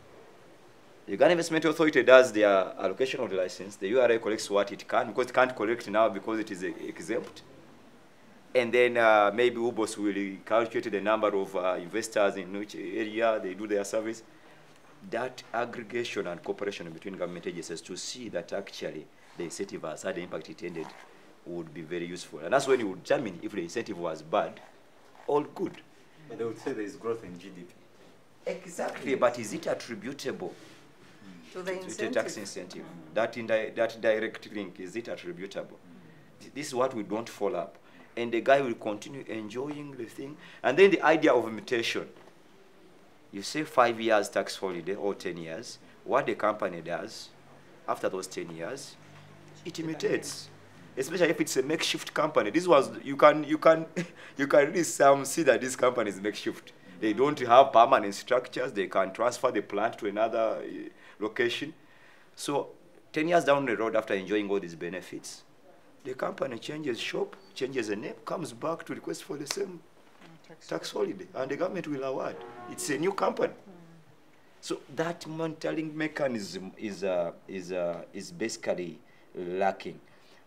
Uganda Investment Authority does their allocation of the license. The URA collects what it can, because it can't collect now because it is exempt. And then maybe UBOS will calculate the number of investors in which area they do their service. That aggregation and cooperation between government agencies to see that actually the incentive has had the impact intended would be very useful. And that's when you would determine if the incentive was bad or good. But they would say there is growth in GDP. Exactly, but is it attributable To the to incentive. the tax incentive? That direct link, is it attributable? This is what we don't follow up. And the guy will continue enjoying the thing. And then the idea of mutation. You say 5 years tax holiday or 10 years. What the company does after those 10 years, it mutates. Especially if it's a makeshift company. This was you can really see that this company is makeshift. They don't have permanent structures. They can transfer the plant to another location. So 10 years down the road, after enjoying all these benefits, the company changes shop, changes the name, comes back to request for the same tax holiday, and the government will award. It's a new company. So that monitoring mechanism is basically lacking.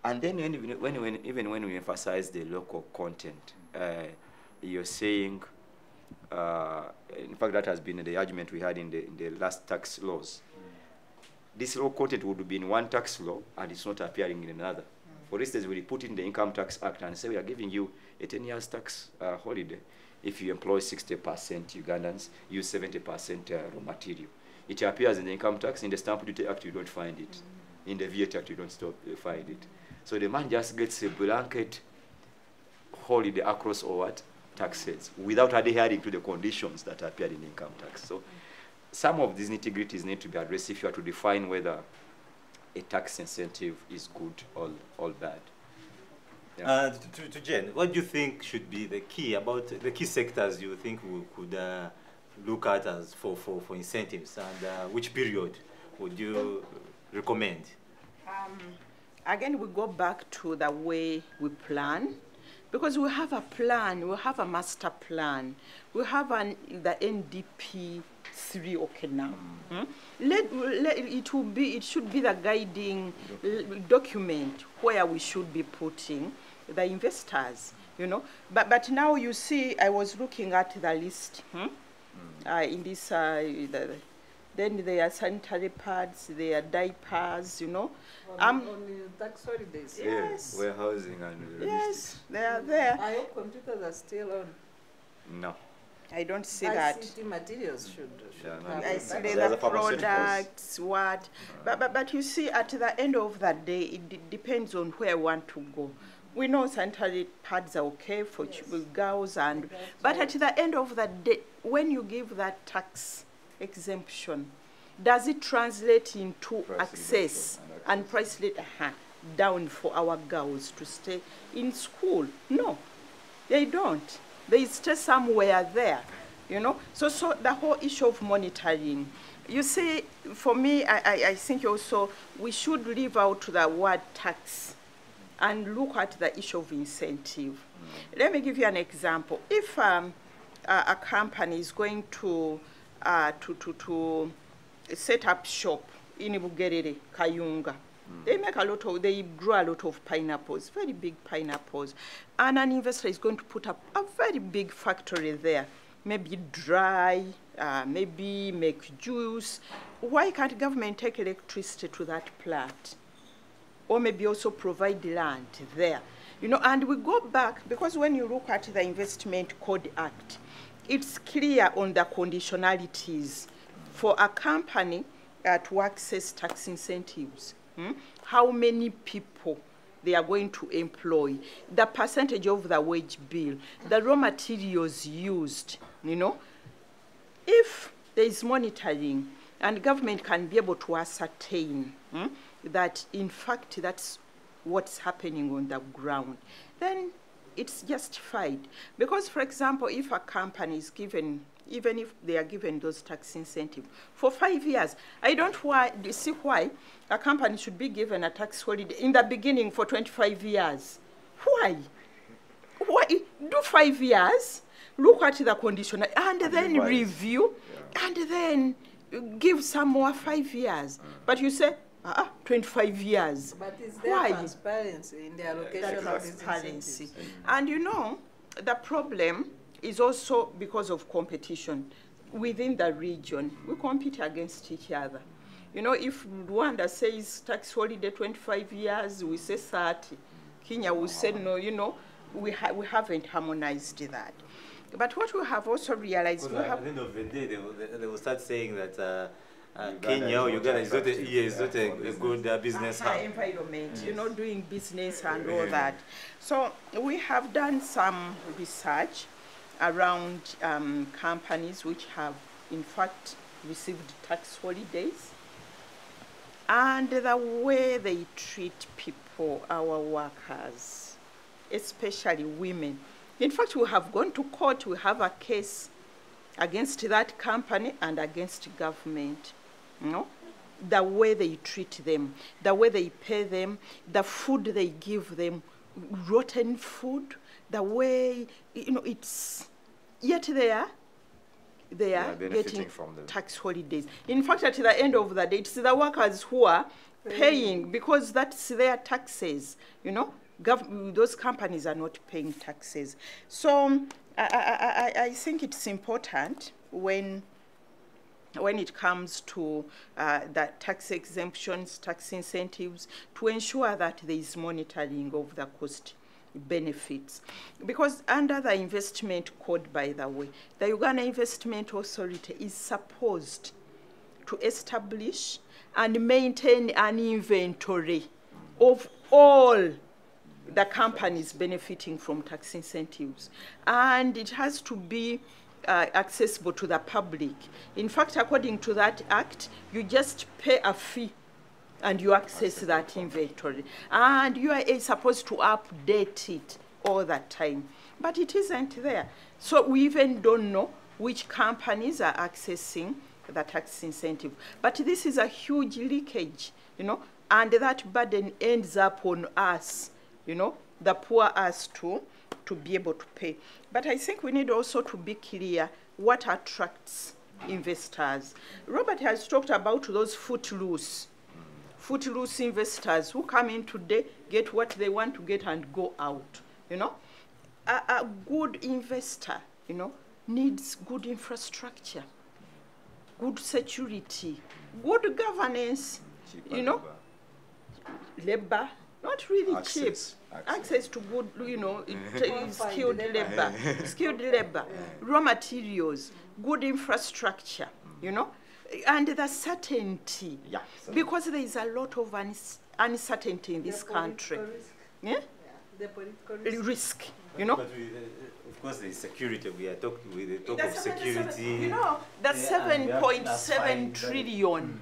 And then even when we emphasize the local content, you're saying, in fact, that has been the argument we had in the last tax laws. This local content would be in one tax law, and it's not appearing in another. For instance, we put in the Income Tax Act and say we are giving you a 10 years tax holiday if you employ 60% Ugandans, use 70% raw material. It appears in the Income Tax. In the Stamp Duty Act, you don't find it. In the VAT Act, you don't find it. So the man just gets a blanket holiday across all what? Taxes, without adhering to the conditions that appear in income tax. So some of these nitty-gritties need to be addressed if you are to define whether a tax incentive is good or bad. Yeah. To Jen, what do you think should be the key about the key sectors you think we could look at as for incentives, and which period would you recommend? Again, we go back to the way we plan, because we have a plan, we have a master plan, we have the NDP 3 okay now. It should be the guiding document where we should be putting the investors, you know. But now you see, I was looking at the list in this. Then there are sanitary pads, there are diapers, you know. On tax holidays. Yes. Yeah, warehousing and Yes, they are there. I hope computers are still on. No. I don't see that. ICT materials should Yeah, no, have I that. see There's the a pharmaceuticals. products, what. But you see, at the end of the day, it depends on where I want to go. We know sanitary pads are okay for girls, but at the end of the day, when you give that tax exemption, does it translate into access and price down for our girls to stay in school? No, they don't. They stay somewhere there, you know. So the whole issue of monitoring, you see, for me, I think also we should leave out the word tax and look at the issue of incentive. Let me give you an example. If a company is going to set up shop in Bireete, Kayunga, they grow a lot of pineapples, very big pineapples, and an investor is going to put up a very big factory there, maybe dry, maybe make juice. Why can't government take electricity to that plant? Or maybe also provide land there, you know. And we go back, because when you look at the Investment Code Act, it's clear on the conditionalities for a company to access tax incentives. How many people they are going to employ, the percentage of the wage bill, the raw materials used, you know. If there is monitoring and government can be able to ascertain that in fact that's what's happening on the ground, then it's justified. Because, for example, if a company is given, even if they are given those tax incentives for 5 years, I don't see why a company should be given a tax holiday in the beginning for 25 years. Why? Why? Do 5 years, look at the condition, and then review, and then give some more 5 years. But you say, 25 years. But is there Why? transparency in the allocation of these Transparency. incentives? And you know, the problem is also because of competition within the region. We compete against each other. You know, if Rwanda says tax holiday 25 years, we say 30. Kenya will say no, you know, we haven't harmonized that. But what we have also realized, at the end of the day, they will start saying that Kenya or Uganda is not a good business environment, you know, doing business and all that. So we have done some research around companies which have, in fact, received tax holidays and the way they treat people, our workers, especially women. In fact, we have gone to court. We have a case against that company and against government. You know, the way they treat them, the way they pay them, the food they give them, rotten food, the way, you know, it's, yet they are getting from the tax holidays. In fact, at the end of the day, it's the workers who are paying because that's their taxes, you know. Those companies are not paying taxes. So I think it's important when it comes to the tax exemptions, tax incentives, to ensure that there is monitoring of the cost benefits. Because under the investment code, by the way, the Uganda Investment Authority is supposed to establish and maintain an inventory of all the companies benefiting from tax incentives. And it has to be accessible to the public. In fact, according to that act, you just pay a fee and you access that inventory. And you are supposed to update it all the time. But it isn't there. So we even don't know which companies are accessing the tax incentive. But this is a huge leakage, you know, and that burden ends up on us, you know, the poor us to be able to pay. But I think we need also to be clear what attracts investors. Robert has talked about those footloose investors who come in today, get what they want to get and go out, you know. A good investor, you know, needs good infrastructure, good security, good governance, you know, labor, not really cheap. Access to good, you know, skilled labor, raw materials, good infrastructure, you know, and the certainty. Yeah, because there is a lot of uncertainty in this country. Yeah? The political risk, you know. But of course, the security. We talk of security. You know, the 7.7 trillion.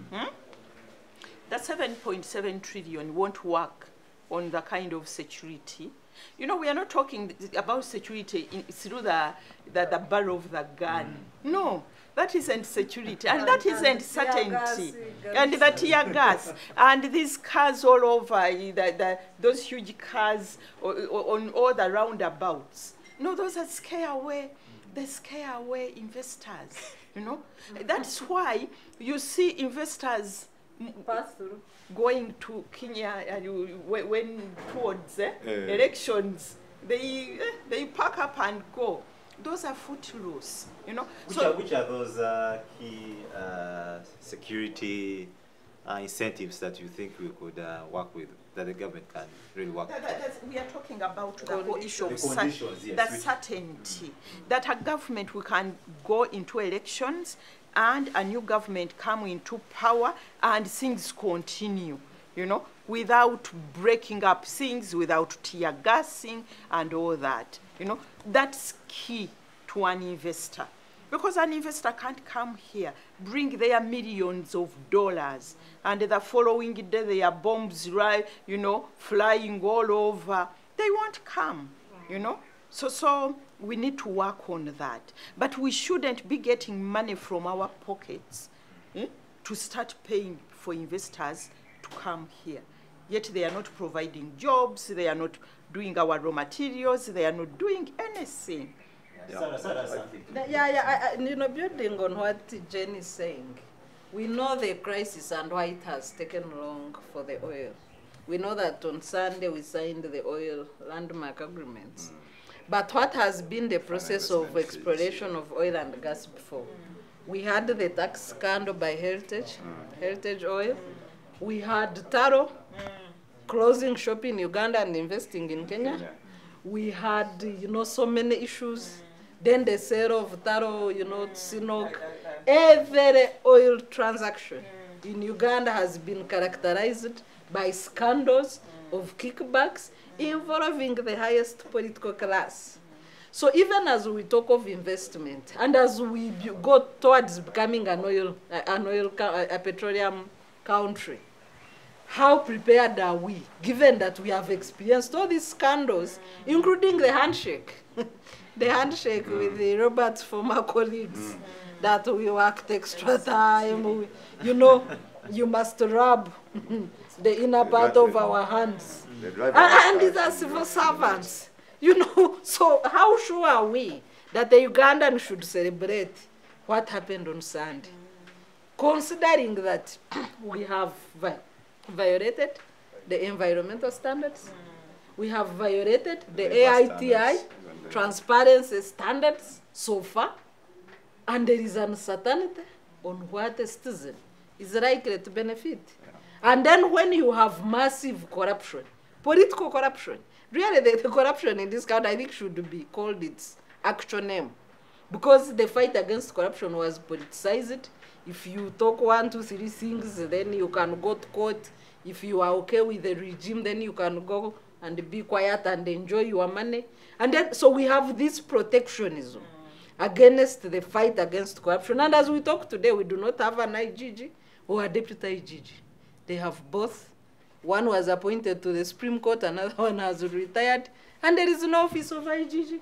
The 7.7 trillion won't work on the kind of security. You know, we are not talking about security through the barrel of the gun. No, that isn't security, and that isn't certainty. And the tear gas, and these cars all over, those huge cars on all the roundabouts. No, those are scare away. They scare away investors, you know. That's why you see investors pass through, going to Kenya when towards elections, they pack up and go. Those are footloose, you know. Which are those key security incentives that you think we could work with, that the government can really work with? We are talking about the whole issue of the certainty that a government, we can go into elections and a new government come into power and things continue, you know, without breaking up things, without tear gassing and all that, you know. That's key to an investor. Because an investor can't come here, bring their millions of dollars, and the following day there are bombs, you know, flying all over. They won't come, you know. So we need to work on that. But we shouldn't be getting money from our pockets to start paying for investors to come here. Yet they are not providing jobs, they are not doing our raw materials, they are not doing anything. You know, building on what Jen is saying, We know the crisis and why it has taken long for the oil. We know that on Sunday we signed the oil landmark agreements. But what has been the process of exploration of oil and gas before? We had the tax scandal by Heritage Oil. We had Taro closing shop in Uganda and investing in Kenya. We had, so many issues. Then the sale of Taro, Sinok. Every oil transaction in Uganda has been characterized by scandals of kickbacks involving the highest political class. So even as we talk of investment and as we go towards becoming a petroleum country, how prepared are we, given that we have experienced all these scandals, including the handshake, the handshake with the Robert's former colleagues, that we worked extra time, you must rub the inner part of our hands. And these are civil servants, So how sure are we that the Ugandan should celebrate what happened on Sunday, considering that we have violated the environmental standards, we have violated the AITI transparency standards so far, and there is uncertainty on what a citizen is likely to benefit. And then when you have massive corruption, political corruption, really the corruption in this country, I think, should be called its actual name. Because the fight against corruption was politicized. If you talk 1, 2, 3 things, then you can go to court. If you are okay with the regime, then you can go and be quiet and enjoy your money. And then, so we have this protectionism against the fight against corruption. And as we talk today, we do not have an IGG or a deputy IGG. They have both. One was appointed to the Supreme Court, another one has retired, and there is no office of IGG.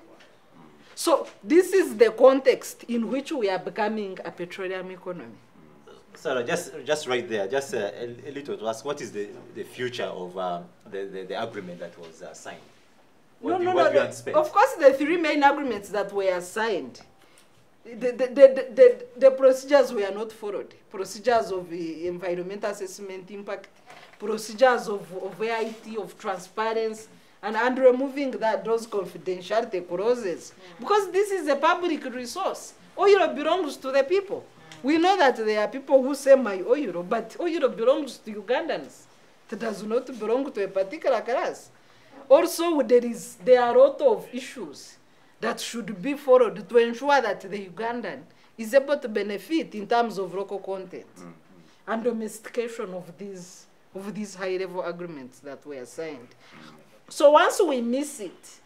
So this is the context in which we are becoming a petroleum economy. Sarah, just right there, just a little to ask, what is the future of the agreement that was signed? Of course, the 3 main agreements that were signed, the procedures were not followed. Procedures of environmental assessment impact, procedures of AIT, of transparency, and removing those confidentiality clauses. Because this is a public resource. Oil belongs to the people. We know that there are people who say my oil, but oil belongs to Ugandans. It does not belong to a particular class. Also, there are a lot of issues that should be followed to ensure that the Ugandan is able to benefit in terms of local content and domestication of these high-level agreements that were signed. So once we miss it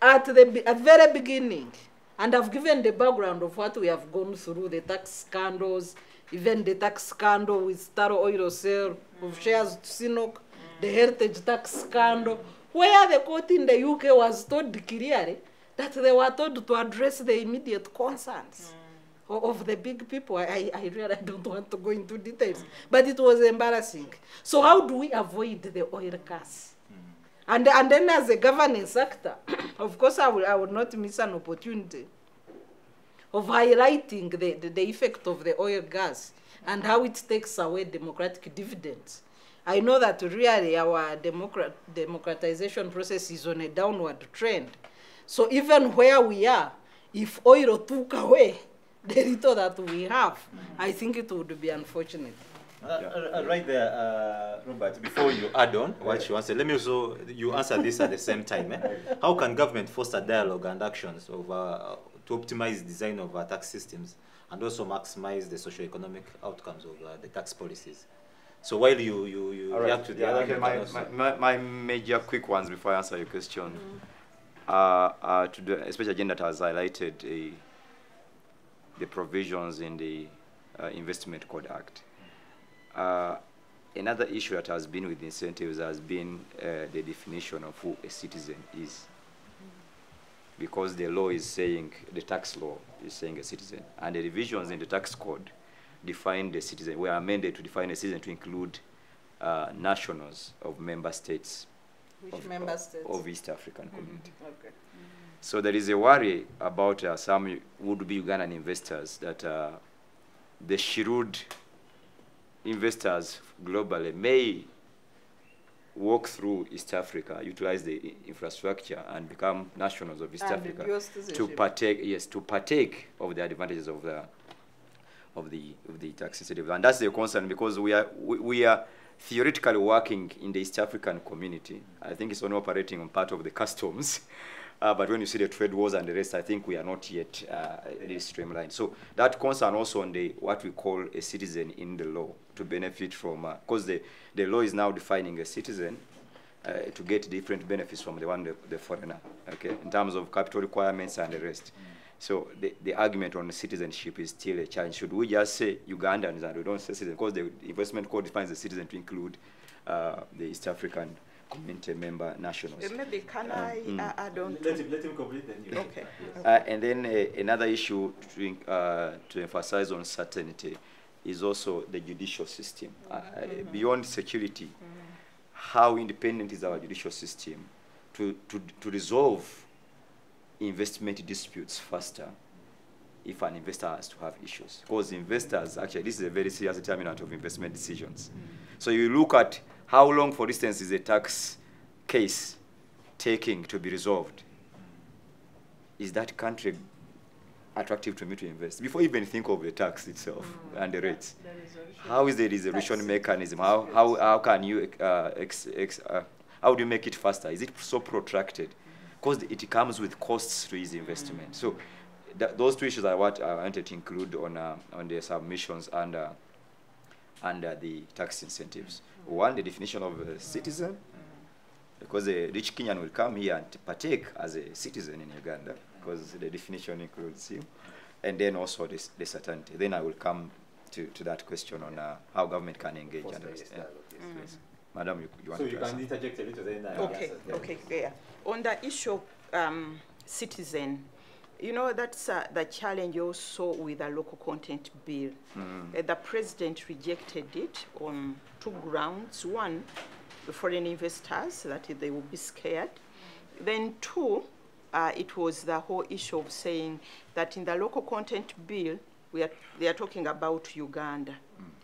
at the very beginning, and I've given the background of what we have gone through, the tax scandals, even the tax scandal with Taro oil sale of shares to Sinok, the heritage tax scandal, where the court in the UK was told clearly that they were told to address the immediate concerns of the big people. I really don't want to go into details, but it was embarrassing. So how do we avoid the oil curse? And then as a governance actor, of course I would not miss an opportunity of highlighting the effect of the oil gas and how it takes away democratic dividends. I know that really our democratization process is on a downward trend. So even where we are, if oil took away the little that we have, I think it would be unfortunate. Right there, Robert, before you add on what you answer, let me also, you answer this at the same time. How can government foster dialogue and actions to optimize design of our tax systems and also maximize the socio-economic outcomes of the tax policies? So while you react to the other... My major quick ones before I answer your question, to the special agenda that has highlighted the provisions in the Investment Code Act. Another issue that has been with incentives has been the definition of who a citizen is. Because the law is saying, the tax law is saying a citizen, and the revisions in the tax code define the citizen. We are amended to define a citizen to include nationals of member states. Which member states? Of East African Community. Okay. So there is a worry about some would-be Ugandan investors that the Shirud investors globally may walk through East Africa, utilize the infrastructure, and become nationals of East Africa to partake of the advantages of the tax incentive. And that's the concern, because we are theoretically working in the East African community. I think it's only operating on part of the customs. But when you see the trade wars and the rest, I think we are not yet really streamlined. So that concern also on the what we call a citizen in the law to benefit from, because the law is now defining a citizen to get different benefits from the foreigner, okay, in terms of capital requirements and the rest. So the argument on citizenship is still a challenge. Should we just say Ugandans and we don't say citizens? Because the investment code defines the citizen to include the East African community member nationals. Maybe can I add on? Let him complete then. Okay. And then another issue to emphasize on certainty is also the judicial system. Beyond security, how independent is our judicial system to resolve investment disputes faster if an investor has to have issues? Because investors, actually, this is a very serious determinant of investment decisions. So you look at how long, for instance, is a tax case taking to be resolved? Is that country attractive to me to invest? Before you even think of the tax itself and the rates. How is the resolution mechanism? How can you, how do you make it faster? Is it so protracted? Because it comes with costs to easy investment. So those two issues are what I wanted to include on the submissions under the tax incentives. One, the definition of a citizen, because a rich Kenyan will come here and partake as a citizen in Uganda, because the definition includes him. And then also the certainty. Then I will come to that question on how government can engage. And yes. Madam, you want to So you can interject a little then. Okay, yeah. On the issue of citizen, you know, that's the challenge also with the local content bill. The president rejected it on two grounds. One, the foreign investors, that they will be scared. Then two, it was the whole issue of saying that in the local content bill, they are talking about Uganda,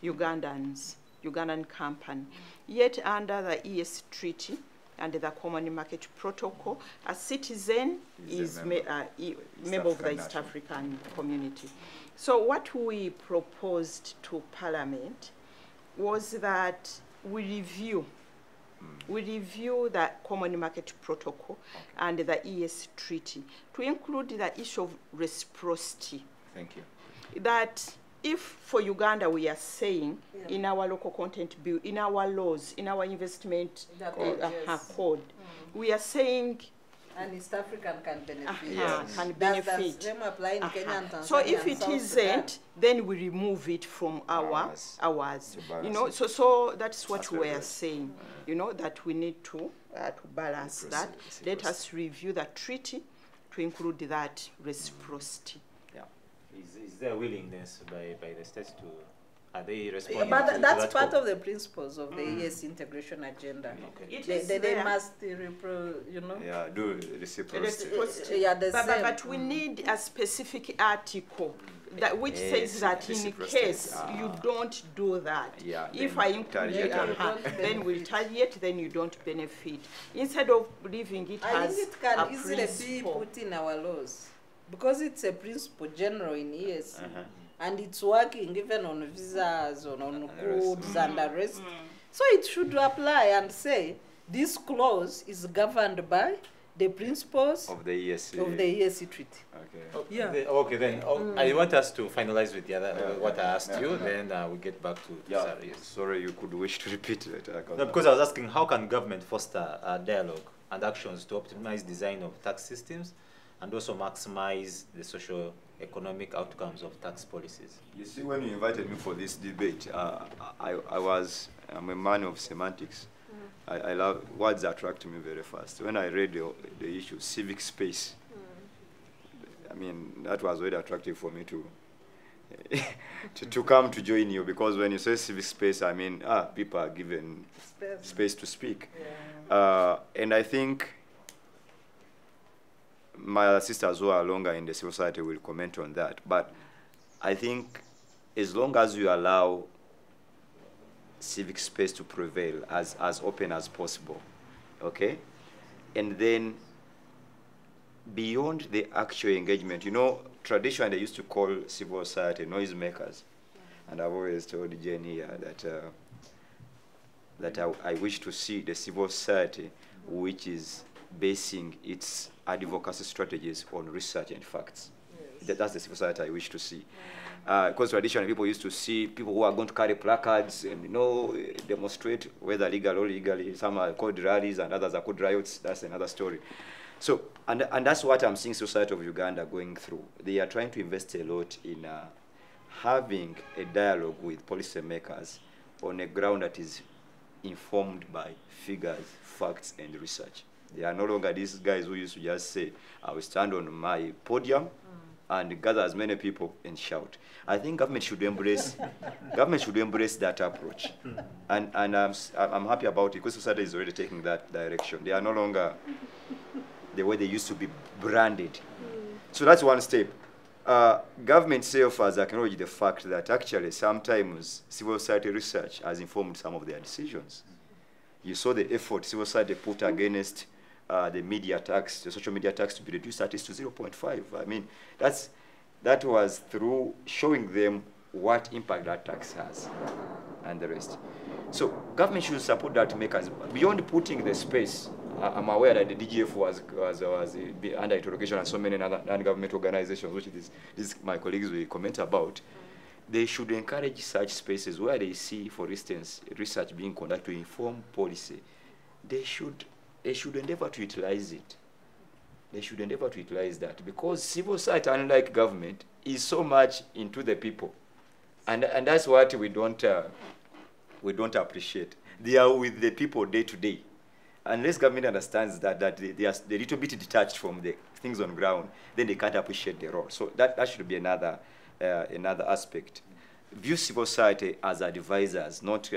Ugandans, Ugandan company. Yet under the ES Treaty and the Common Market Protocol, a citizen is a member of the East African community. So what we proposed to Parliament was that we review the Common Market Protocol and the ES Treaty to include the issue of reciprocity. Thank you. That if for Uganda we are saying in our local content bill, in our laws, in our investment code, we are saying and East African can benefit. Can benefit. Does them apply in Kenya and Tanzania? So if it South isn't, then we remove it from ours. You know, so that's what we are saying. You know, that we need to balance that. Let us review the treaty to include that reciprocity. Is there willingness by the states to, are they responding but that's that part of the principles of the ES integration agenda. Okay. They must, you know. Yeah, do reciprocity. But we need a specific article that which says that in case you don't do that, if I include it, then we retaliate, then you don't benefit. Instead of leaving it as I think it can easily be put in our laws. Because it's a principle general in ES, and it's working even on visas, on goods and the rest. So it should apply and say, this clause is governed by the principles of the ES Treaty. Okay. Yeah. Okay, then I want us to finalize with the other what I asked you, then we'll get back to Sarah. Yes. Sorry, you could wish to repeat it. No, because I was asking, how can government foster dialogue and actions to optimize design of tax systems and also maximize the socio-economic outcomes of tax policies? You see, when you invited me for this debate, I'm a man of semantics. I love words that attract me very fast. When I read the issue, civic space, I mean, that was very attractive for me to to come to join you, because when you say civic space, I mean, people are given space to speak. And I think my sisters who are longer in the civil society will comment on that. But I think as long as you allow civic space to prevail as open as possible, okay? And then beyond the actual engagement, you know, traditionally they used to call civil society noisemakers. And I've always told Jane here that I wish to see the civil society which is basing its advocacy strategies on research and facts. Yes. That's the civil society I wish to see. Because traditionally people used to see people who are going to carry placards and, you know, demonstrate whether legal or illegally. Some are called rallies and others are called riots. That's another story. So, and that's what I'm seeing society of Uganda going through. They are trying to invest a lot in having a dialogue with policymakers on a ground that is informed by figures, facts, and research. They are no longer these guys who used to just say, I will stand on my podium and gather as many people and shout. I think government should embrace that approach. And I'm happy about it because society is already taking that direction. They are no longer the way they used to be branded. So that's one step. Government itself has acknowledged the fact that actually sometimes civil society research has informed some of their decisions. You saw the effort civil society put against the media tax, the social media tax to be reduced at least to 0.5. I mean, that was through showing them what impact that tax has and the rest. So government should support that mechanism. Beyond putting the space, I'm aware that the DGF was under interrogation and so many other non-government organizations, which these my colleagues will comment about. They should encourage such spaces where they see, for instance, research being conducted to inform policy. They should endeavor to utilize it. They should endeavor to utilize that because civil society, unlike government, is so much into the people, and that's what we don't appreciate. They are with the people day to day. Unless government understands that they are a little bit detached from the things on ground, then they can't appreciate the role. So that should be another aspect. View civil society as advisors, not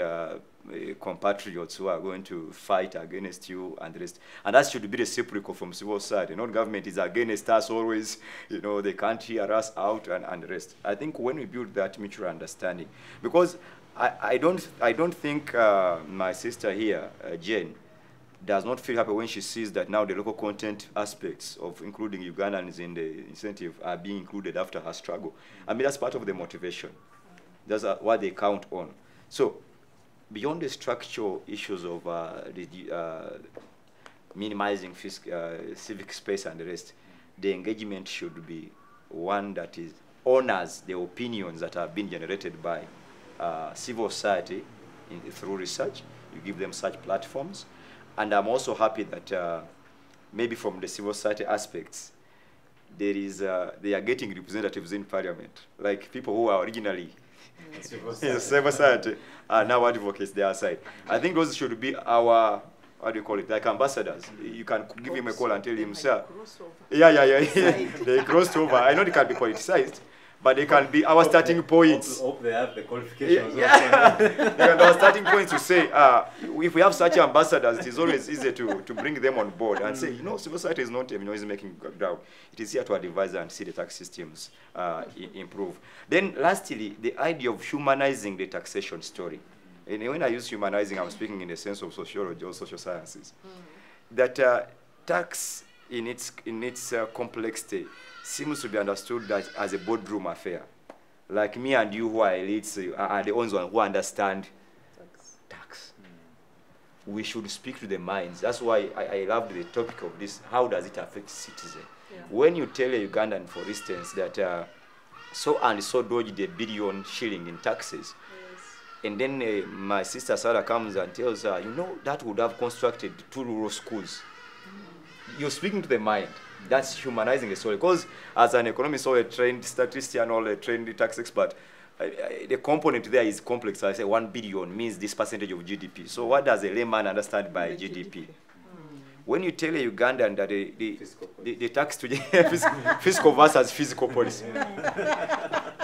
compatriots who are going to fight against you and the rest. And that should be the reciprocal from civil society. Not government is against us always, you know, they can't hear us out and the rest. I think when we build that mutual understanding, because I don't think my sister here, Jane, does not feel happy when she sees that now the local content aspects of including Ugandans in the incentive are being included after her struggle. I mean, that's part of the motivation. That's what they count on. So beyond the structural issues of minimizing civic space and the rest, the engagement should be one that honors the opinions that have been generated by civil society through research. You give them such platforms. And I'm also happy that maybe from the civil society aspects, they are getting representatives in parliament, like people who are originally in civil society are now advocates their side. I think those should be our, what do you call it, like ambassadors. You can give him a call and tell him, sir. Yeah. They crossed over. I know they can be politicized, but they can be our starting points. Hope they have the qualifications. Yeah. They can be our starting points to say, if we have such ambassadors, it is always easier to bring them on board and say, you know, civil society is not noise-making ground. It is here to advise and see the tax systems improve. Then lastly, the idea of humanizing the taxation story. And when I use humanizing, I'm speaking in the sense of sociology or social sciences. That tax in its complexity seems to be understood that as a boardroom affair. Like me and you who are elites are the ones who understand tax. We should speak to the minds. That's why I loved the topic of this. How does it affect citizens? Yeah. When you tell a Ugandan, for instance, that so and so dodged $1 billion shilling in taxes, and then my sister Sarah comes and tells her, you know, that would have constructed 2 rural schools. You're speaking to the mind. That's humanizing the story. Because as an economist or a trained statistician or a trained tax expert, the component there is complex. I say 1 billion means this percentage of GDP. So what does a layman understand by GDP? When you tell a Ugandan that the tax to fiscal versus physical policy.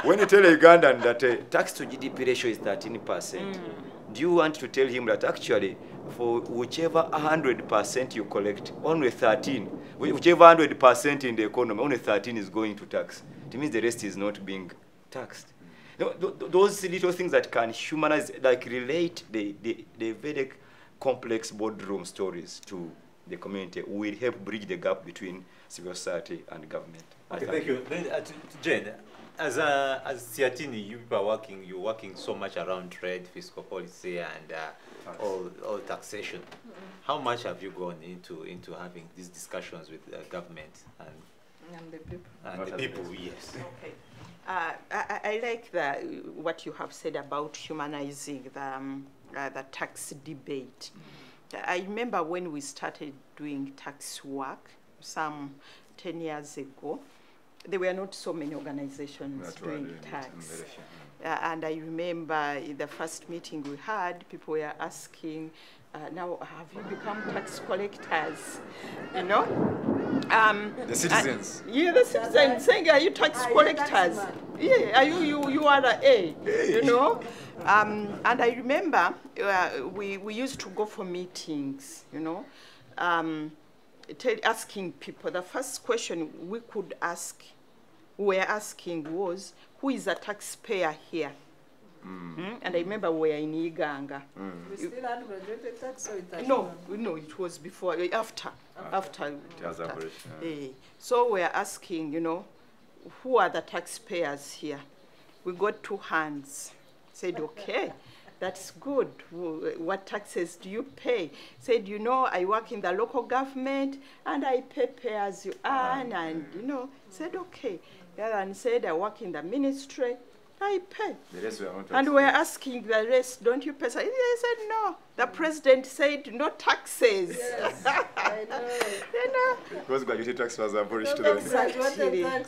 When you tell a Ugandan that tax to GDP ratio is 13%, do you want to tell him that actually for whichever 100% you collect, only 13, whichever 100% in the economy, only 13 is going to tax. It means the rest is not being taxed. those little things that can humanize, like relate the very complex boardroom stories to the community will help bridge the gap between civil society and government. Okay, thank you. Then, Jane, as SEATINI, you're working so much around trade, fiscal policy, and all taxation. How much have you gone into having these discussions with government And the people. and the people? Yes. Okay. I like what you have said about humanizing the tax debate. I remember when we started doing tax work some 10 years ago, there were not so many organizations doing tax. And I remember in the first meeting we had, people were asking, now have you become tax collectors? You know? The citizens. Yeah, the citizens saying, are you tax collectors? Yeah, are you are a, you know? And I remember we used to go for meetings, you know, asking people. The first question we were asking was, who is a taxpayer here? And I remember we were in Uganda. We still had graduated tax, so it No, it was before, after. So we are asking, you know, who are the taxpayers here? We got 2 hands. Said, okay, that's good. What taxes do you pay? Said, you know, I work in the local government and I pay as you earn, and, you know, said, okay. The other one said, I work in the ministry, I pay. The rest were not And we're asking the rest, don't you pay? They said, no. The president said, no taxes. Yes, I know. You know? Because graduated tax was abolished to Exactly. them.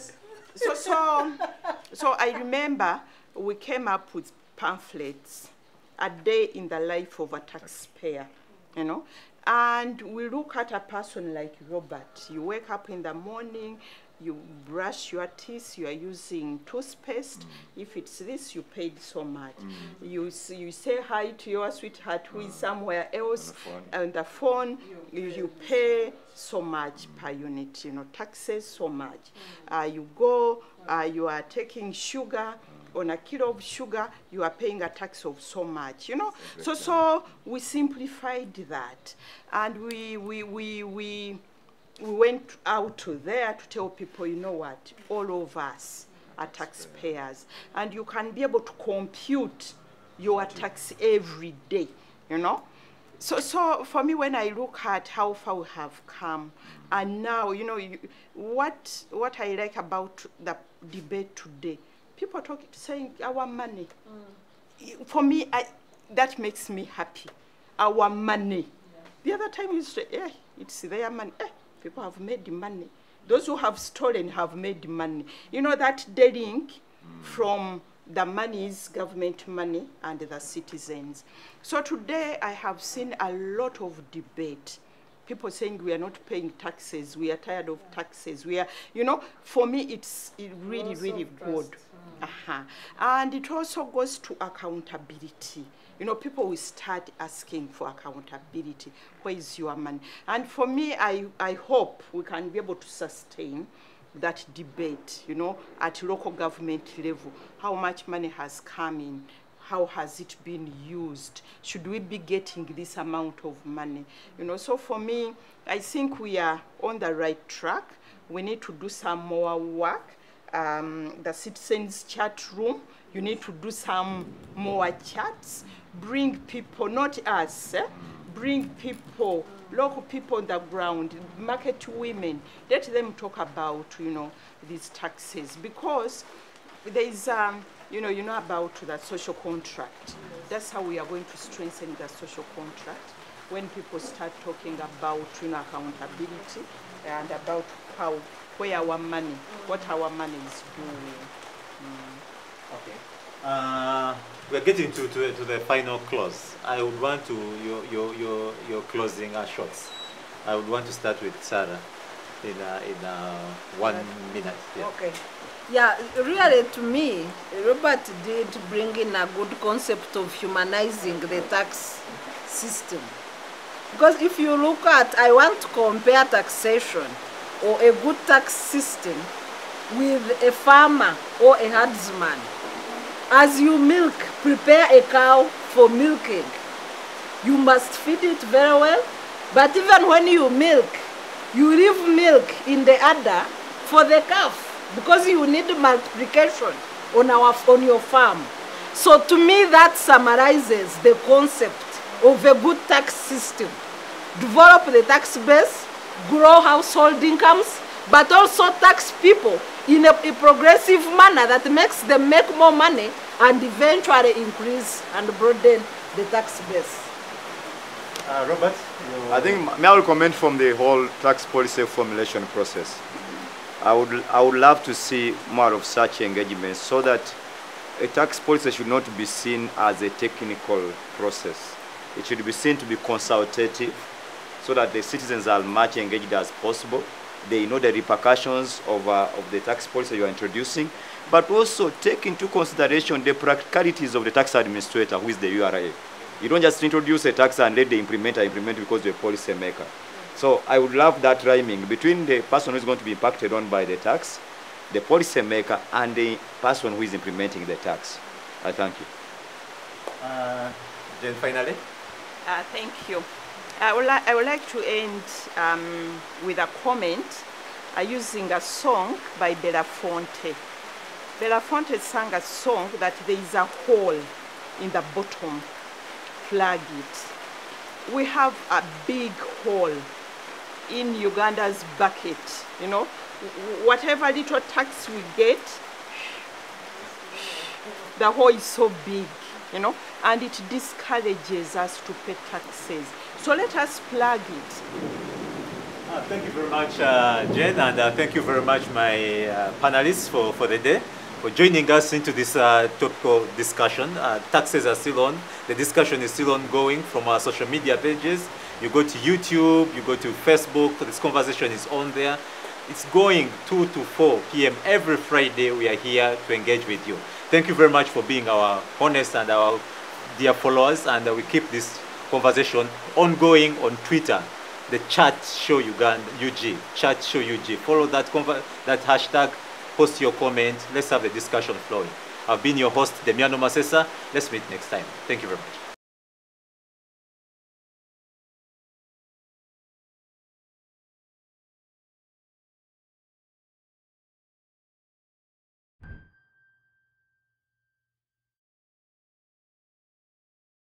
So I remember we came up with pamphlets, a day in the life of a taxpayer, you know. And we look at a person like Robert. You wake up in the morning, you brush your teeth, you are using toothpaste. If it's this, you paid so much. You say hi to your sweetheart who is somewhere else on the phone, you pay so much per unit, you know, taxes so much. You go, you are taking sugar, on a kilo of sugar, you are paying a tax of so much, you know. So we simplified that. And we went out there to tell people, you know what, all of us are taxpayers. And you can be able to compute your tax every day, you know. So for me, when I look at how far we have come, and now, you know, what I like about the debate today, people are saying our money. For me, that makes me happy. Our money. The other time you say, it's their money. People have made the money. Those who have stolen have made the money. You know that link from the money is government money and the citizens. So today I have seen a lot of debate. People saying we are not paying taxes, we are tired of taxes. We are, you know, for me it's really, really good. And it also goes to accountability. You know, people will start asking for accountability. Where is your money? And for me, I hope we can be able to sustain that debate, you know, at local government level. How much money has come in? How has it been used? Should we be getting this amount of money? You know, so for me, I think we are on the right track. We need to do some more work. The citizens chat room, you need to do some more chats. Bring people, not us, bring people, local people on the ground, market women, let them talk about, you know, these taxes, because there is, you know about the social contract. That's how we are going to strengthen the social contract, when people start talking about, you know, accountability and about where our money, what our money is doing. Okay. We're getting to the final close. I would want to your closing shots. I would want to start with Sarah in 1 minute. Yeah. Okay. Yeah, really, to me, Robert did bring in a good concept of humanizing the tax system. Because if you look at, I want to compare taxation or a good tax system with a farmer or a herdsman. As you milk, prepare a cow for milking. You must feed it very well, but even when you milk, you leave milk in the udder for the calf because you need multiplication on your farm. So to me, that summarizes the concept of a good tax system. Develop the tax base, grow household incomes, but also tax people in a progressive manner that makes them make more money and eventually increase and broaden the tax base. Robert? I think, may I will comment from the whole tax policy formulation process. I would love to see more of such engagement so that a tax policy should not be seen as a technical process. It should be seen to be consultative so that the citizens are much engaged as possible. They know the repercussions of the tax policy you are introducing, but also take into consideration the practicalities of the tax administrator, who is the URA. You don't just introduce a tax and let the implementer implement because you're a policy maker. So I would love that rhyming between the person who is going to be impacted on by the tax, the policy maker, and the person who is implementing the tax. I thank you. Jen, finally? Thank you. I would like to end with a comment using a song by Belafonte. Belafonte sang a song that there is a hole in the bottom. Plug it. We have a big hole in Uganda's bucket. You know, whatever little tax we get, the hole is so big, you know, and it discourages us to pay taxes. So let us plug it. Thank you very much, Jen, and thank you very much, my panelists for the day, for joining us into this topical discussion. Taxes are still on. The discussion is still ongoing from our social media pages. You go to YouTube, you go to Facebook, this conversation is on there. It's going 2 to 4 p.m. every Friday. We are here to engage with you. Thank you very much for being our honest and our dear followers, and we keep this conversation ongoing on Twitter, the Chat Show Uganda UG, Chat Show UG. Follow that hashtag, post your comment. Let's have the discussion flowing. I've been your host, Demiano Masesa. Let's meet next time. Thank you very much.